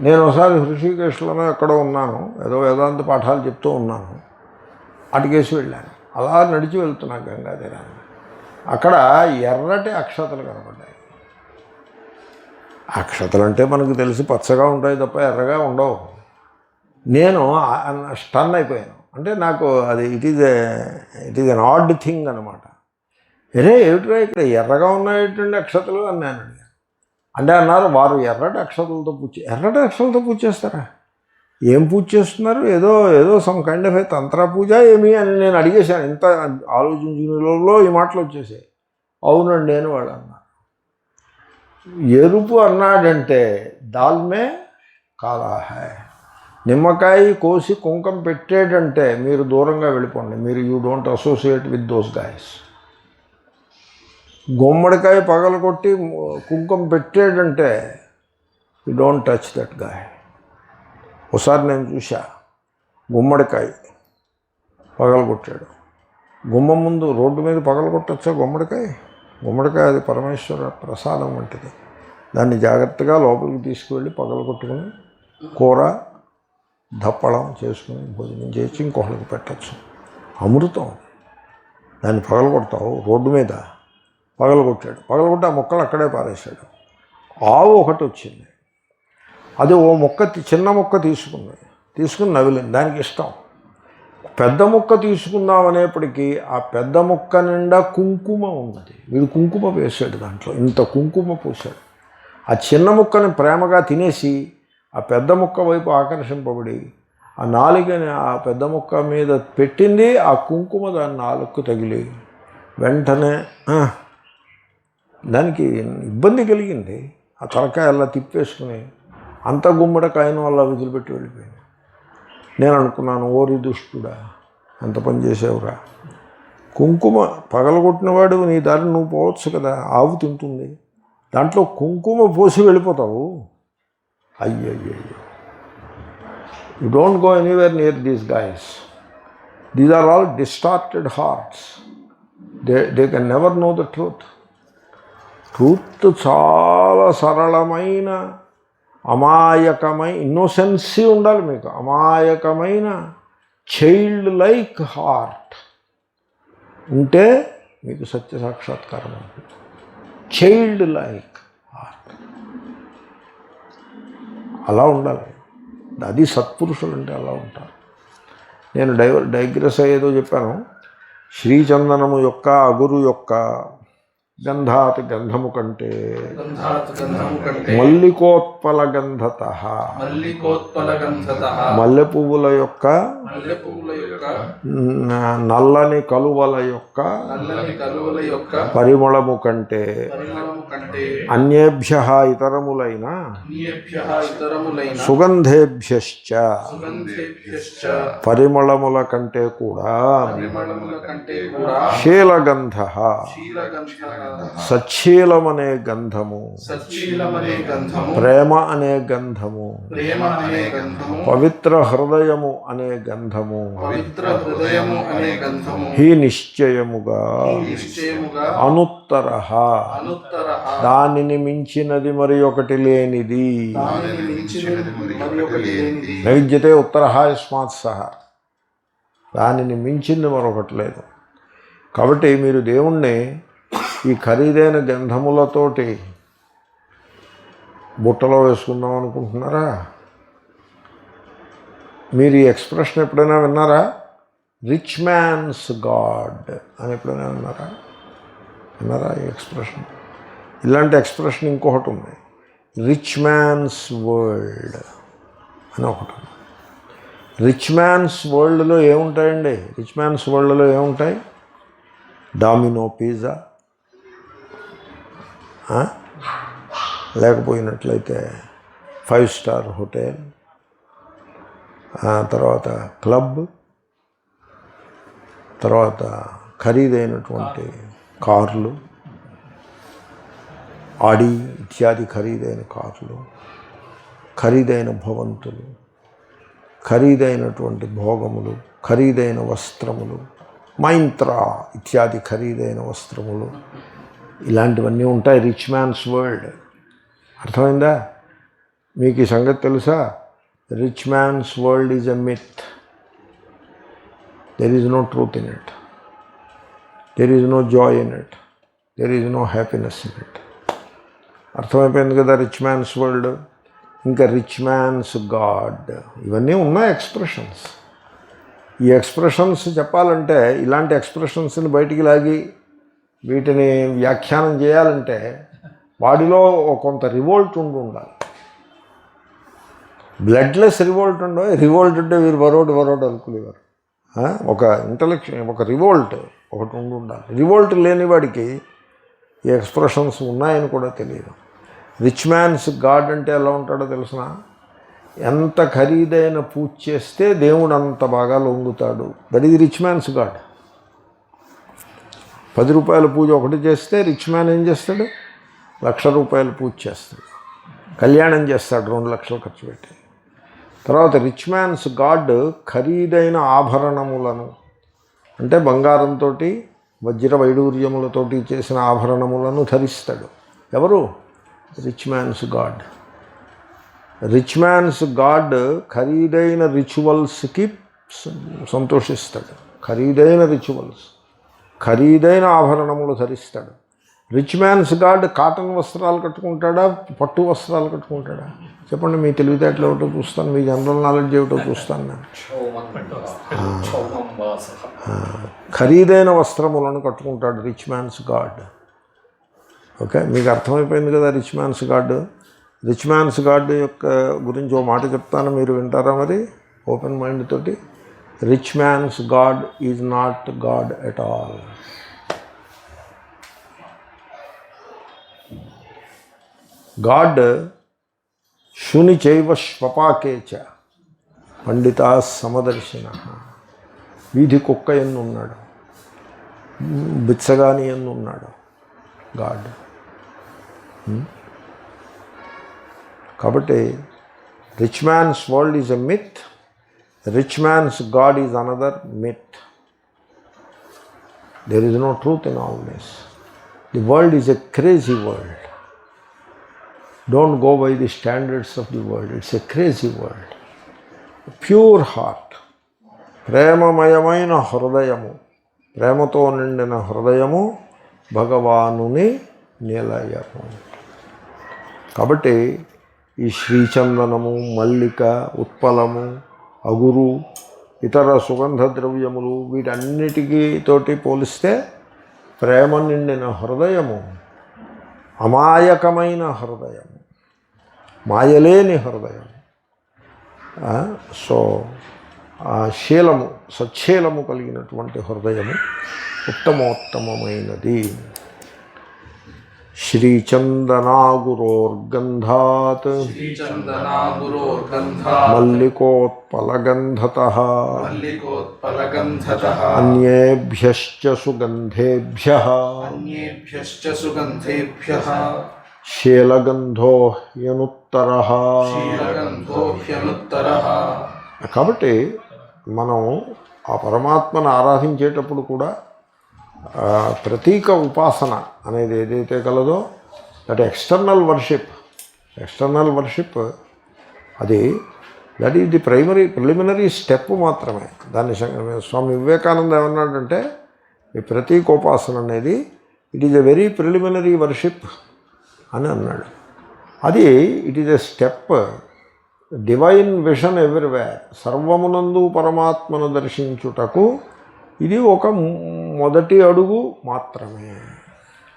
నేను ఒకసారి హృషికేశ్లోనే ఎక్కడో ఉన్నాను, ఏదో వేదాంత పాఠాలు చెప్తూ ఉన్నాను, అటుకేసి వెళ్ళాను. అలా నడిచి వెళ్తున్నా గంగా తీరాన్ని. అక్కడ ఎర్రటి అక్షతలు కనపడ్డాయి. అక్షతలు అంటే మనకు తెలిసి పచ్చగా ఉంటాయి తప్ప ఎర్రగా ఉండవు. నేను స్టన్ అయిపోయాను. అంటే నాకు అది it is an add thing అనమాట. ఏమిట్రా ఇక్కడ ఎర్రగా ఉన్నాయేటండి అక్షతలు అన్నాను. అంటే అన్నారు, వారు ఎర్రటి అక్షతలతో పూజ చేస్తారా? ఏం పూజ చేస్తున్నారు? ఏదో సమ్ కైండ్ ఆఫ్ తంత్ర పూజ ఏమి అని నేను అడిగేశాను. ఇంత ఆలోచించిన ఈ మాటలు వచ్చేసాయి. అవునండి అని వాడు అన్నారు. ఎరుపు అన్నాడంటే దాల్మే కాలా హై. నిమ్మకాయ కోసి కుంకం పెట్టాడంటే మీరు దూరంగా వెళ్ళిపోండి. మీరు you don't associate with those guys. గుమ్మడికాయ పగలగొట్టి కుంకుమ పెట్టాడంటే you don't touch that guy. ఒకసారి నేను చూసా, గుమ్మడికాయ పగలగొట్టాడు. గుమ్మం ముందు రోడ్డు మీద పగలగొట్టచ్చా గుమ్మడికాయ అది పరమేశ్వర ప్రసాదం వంటిది. దాన్ని జాగ్రత్తగా లోపలికి తీసుకువెళ్ళి పగలగొట్టుకుని కూర దప్పడం చేసుకుని భోజనం చేసి ఇంకొకరికి పెట్టచ్చు. అమృతం. దాన్ని పగలగొడతావు, రోడ్డు మీద పగలగొట్టాడు. పగలగొట్టి ఆ మొక్కలు అక్కడే పారేశాడు. ఆవు ఒకటి వచ్చింది, అది ఓ చిన్న మొక్క తీసుకుని నవిలింది. దానికి ఇష్టం. పెద్ద మొక్క తీసుకుందాం అనేప్పటికీ ఆ పెద్ద మొక్క నిండా కుంకుమ ఉన్నది. వీడు కుంకుమ వేసాడు, దాంట్లో ఇంత కుంకుమ పోసాడు. ఆ చిన్న మొక్కని ప్రేమగా తినేసి ఆ పెద్ద మొక్క వైపు ఆకర్షింపబడి ఆ నాలుకని ఆ పెద్ద మొక్క మీద పెట్టింది. ఆ కుంకుమ దాని నాలుకకు తగిలి వెంటనే దానికి ఇబ్బంది కలిగింది. ఆ తలకాయ అలా తిప్పేసుకుని అంత గుమ్మడికాయను అలా వదిలిపెట్టి వెళ్ళిపోయింది. నేను అనుకున్నాను, ఓరి దుష్టుడా, ఎంత పని చేసావురా. కుంకుమ పగలగొట్టినవాడు నీ దారి నువ్వు పోవచ్చు కదా, ఆవు తింటుంది, దాంట్లో కుంకుమ పోసి వెళ్ళిపోతావు. అయ్యయ్యో. You don't go anywhere near these guys. These are all distorted hearts. They can never know the truth. Truth చాలా సరళమైన, అమాయకమైన, ఇన్నోసెన్సీ ఉండాలి మీకు. అమాయకమైన చైల్డ్ లైక్ హార్ట్ ఉంటే మీకు సత్య సాక్షాత్కారం ఉంటుంది. చైల్డ్ లైక్ హార్ట్ అలా ఉండాలి. అది సత్పురుషులు అంటే అలా ఉంటారు. నేను డైగ్రెస్ అయ్యేదో చెప్పాను. శ్రీచందనము యొక్క అగురు యొక్క గంధాత్ గంధము కంటే మల్లికోత్పల గంధత, మల్లె పువ్వుల యొక్క నల్లని కలువల యొక్క పరిమళము కంటే అన్యేభ్య ఇతరములైన సుగంధేభ్యశ్చ పరిమళముల కంటే కూడా శీలగంధ, సచ్చీలమనే గంధము, ప్రేమ అనే గంధము, పవిత్ర హృదయము అనే గంధము, హి నిశ్చయముగా అనుత్తర, దానిని మించినది మరి ఒకటి లేనిది. నైవిద్యతే ఉత్తర యస్మాత్ సహ, దానిని మించింది మరొకటి లేదు. కాబట్టి మీరు దేవుణ్ణి ఈ ఖరీదైన గంధములతోటి బుట్టలో వేసుకుందాం అనుకుంటున్నారా? మీరు ఈ ఎక్స్ప్రెషన్ ఎప్పుడైనా విన్నారా? రిచ్ మ్యాన్స్ గాడ్ అని ఎప్పుడైనా విన్నారా ఈ ఎక్స్ప్రెషన్? ఇలాంటి ఎక్స్ప్రెషన్ ఇంకొకటి ఉంది, రిచ్ మ్యాన్స్ వరల్డ్ అని ఒకటి ఉంది. రిచ్ మ్యాన్స్ వరల్డ్లో ఏముంటాయండి? రిచ్ మ్యాన్స్ వరల్డ్లో ఏముంటాయి? డామినో పిజ్జా, లేకపోయినట్లయితే 5 స్టార్ హోటల్, తర్వాత క్లబ్, తర్వాత ఖరీదైనటువంటి కార్లు, ఆడి ఇత్యాది ఖరీదైన కార్లు, ఖరీదైన భవంతులు, ఖరీదైనటువంటి భోగములు, ఖరీదైన వస్త్రములు, మైంత్రా ఇత్యాది ఖరీదైన వస్త్రములు, ఇలాంటివన్నీ ఉంటాయి రిచ్ మ్యాన్స్ వరల్డ్. అర్థమైందా? మీకు ఈ సంగతి తెలుసా? Rich man's world is a myth. There is no truth in it, there is no joy in it, there is no happiness in it. అర్థమైపోయింది కదా రిచ్ మ్యాన్స్ వరల్డ్. ఇంకా రిచ్ మ్యాన్స్ గాడ్, ఇవన్నీ ఉన్నాయి ఎక్స్ప్రెషన్స్. ఈ expressions చెప్పాలంటే, ఇలాంటి ఎక్స్ప్రెషన్స్ని బయటికి లాగి వీటిని వ్యాఖ్యానం చేయాలంటే వాడిలో కొంత రివోల్ట్ ఉండాలి. బ్లడ్లెస్ రివోల్ట్ రివోల్ట్ అంటే వీరు వరోడు అనుకునేవారు. ఒక ఇంటలెక్చువల్ ఒక రివోల్ట్ ఒకటి ఉండాలి. రివోల్ట్ లేని వాడికి ఈ ఎక్స్ప్రెషన్స్ ఉన్నాయని కూడా తెలియదు. రిచ్ మ్యాన్స్ గాడ్ అంటే ఎలా ఉంటాడో తెలిసిన? ఎంత ఖరీదైన పూజ చేస్తే దేవుడు అంత బాగా లొంగుతాడు. That is rich man's god. 10 రూపాయల పూజ ఒకటి చేస్తే రిచ్ మ్యాన్ ఏం చేస్తాడు? 1,00,000 రూపాయల పూజ చేస్తాడు, కళ్యాణం చేస్తాడు 2 లక్షలు ఖర్చు పెట్టి. తర్వాత రిచ్ మ్యాన్స్ గాడ్ ఖరీదైన ఆభరణములను, అంటే బంగారంతో వజ్ర వైడూర్యములతోటి చేసిన ఆభరణములను ధరిస్తాడు. ఎవరు? Rich man's god. Rich man's god ఖరీదైన రిచువల్స్కి సంతోషిస్తాడు. ఖరీదైన రిచువల్స్, ఖరీదైన ఆభరణములు ధరిస్తాడు. రిచ్ మ్యాన్స్ గాడ్ కాటన్ వస్త్రాలు కట్టుకుంటాడా, పట్టు వస్త్రాలు కట్టుకుంటాడా? చెప్పండి. మీ తెలివితేటలు ఏమిటో చూస్తాను, మీ జనరల్ నాలెడ్జ్ ఏమిటో చూస్తాను నేను. ఖరీదైన వస్త్రములను కట్టుకుంటాడు రిచ్ మ్యాన్స్ గాడ్. ఓకే, మీకు అర్థమైపోయింది కదా rich man's god. Rich man's god యొక్క గురించి ఓ మాట చెప్తాను, మీరు వింటారా మరి ఓపెన్ మైండ్ తోటి? Rich man's god is not God at all. God శుని చైవ శ్వపాకే చ పండితా సమదర్శిన. వీధి కుక్క ఎన్నున్నాడు, బిచ్చగాని ఎన్నున్నాడు గాడ్. కాబట్టి rich man's world is a myth, rich man's god is another myth. There is no truth in all this. The world is a crazy world. Don't go by the standards of the world. It's a crazy world. Pure heart, ప్రేమమయమైన హృదయము, ప్రేమతో నిండిన హృదయము భగవానుని నిలయము. కాబట్టి ఈ శ్రీచందనము, మల్లిక, ఉత్పలము, అగురు, ఇతర సుగంధ ద్రవ్యములు వీటన్నిటికీ తోటి పోలిస్తే ప్రేమ నిండిన హృదయము అమాయకమైన హృదయం, మాయలేని హృదయం. సో ఆ శీలము, సచ్చీలము కలిగినటువంటి హృదయము ఉత్తమోత్తమమైనది. శ్రీచందనాగురోర్గంధాత్ మల్లికోత్పలగంధతః అన్యేభ్యశ్చ సుగంధేభ్యః శీలగంధో హ్యనుత్తరః. కాబట్టి మనం ఆ పరమాత్మను ఆరాధించేటప్పుడు కూడా ప్రతీక ఉపాసన అనేది ఏదైతే కలదో, దట్ ఎక్స్టర్నల్ వర్షిప్ అది that is the preliminary step మాత్రమే. దాన్ని స్వామి వివేకానంద ఏమన్నాడంటే, ఈ ప్రతీకోపాసన అనేది it is a very preliminary worship అని అన్నాడు. అది it is a step, divine vision everywhere. సర్వమునందు పరమాత్మను దర్శించుటకు ఇది ఒక మొదటి అడుగు మాత్రమే.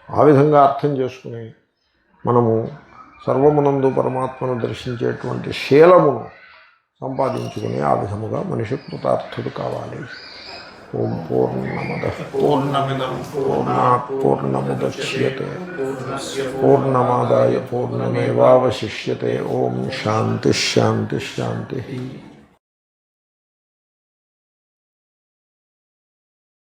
ఆ విధంగా అర్థం చేసుకుని మనము సర్వమునందు పరమాత్మను దర్శించేటువంటి శీలమును సంపాదించుకుని ఆ విధముగా మనిషి కృతార్థుడు కావాలి. ఓం పూర్ణమదః పూర్ణమిదం పూర్ణాత్ పూర్ణముదచ్యతే పూర్ణమాదాయ పూర్ణమేవావశిష్యతే. ఓం శాంతి శాంతి శాంతి.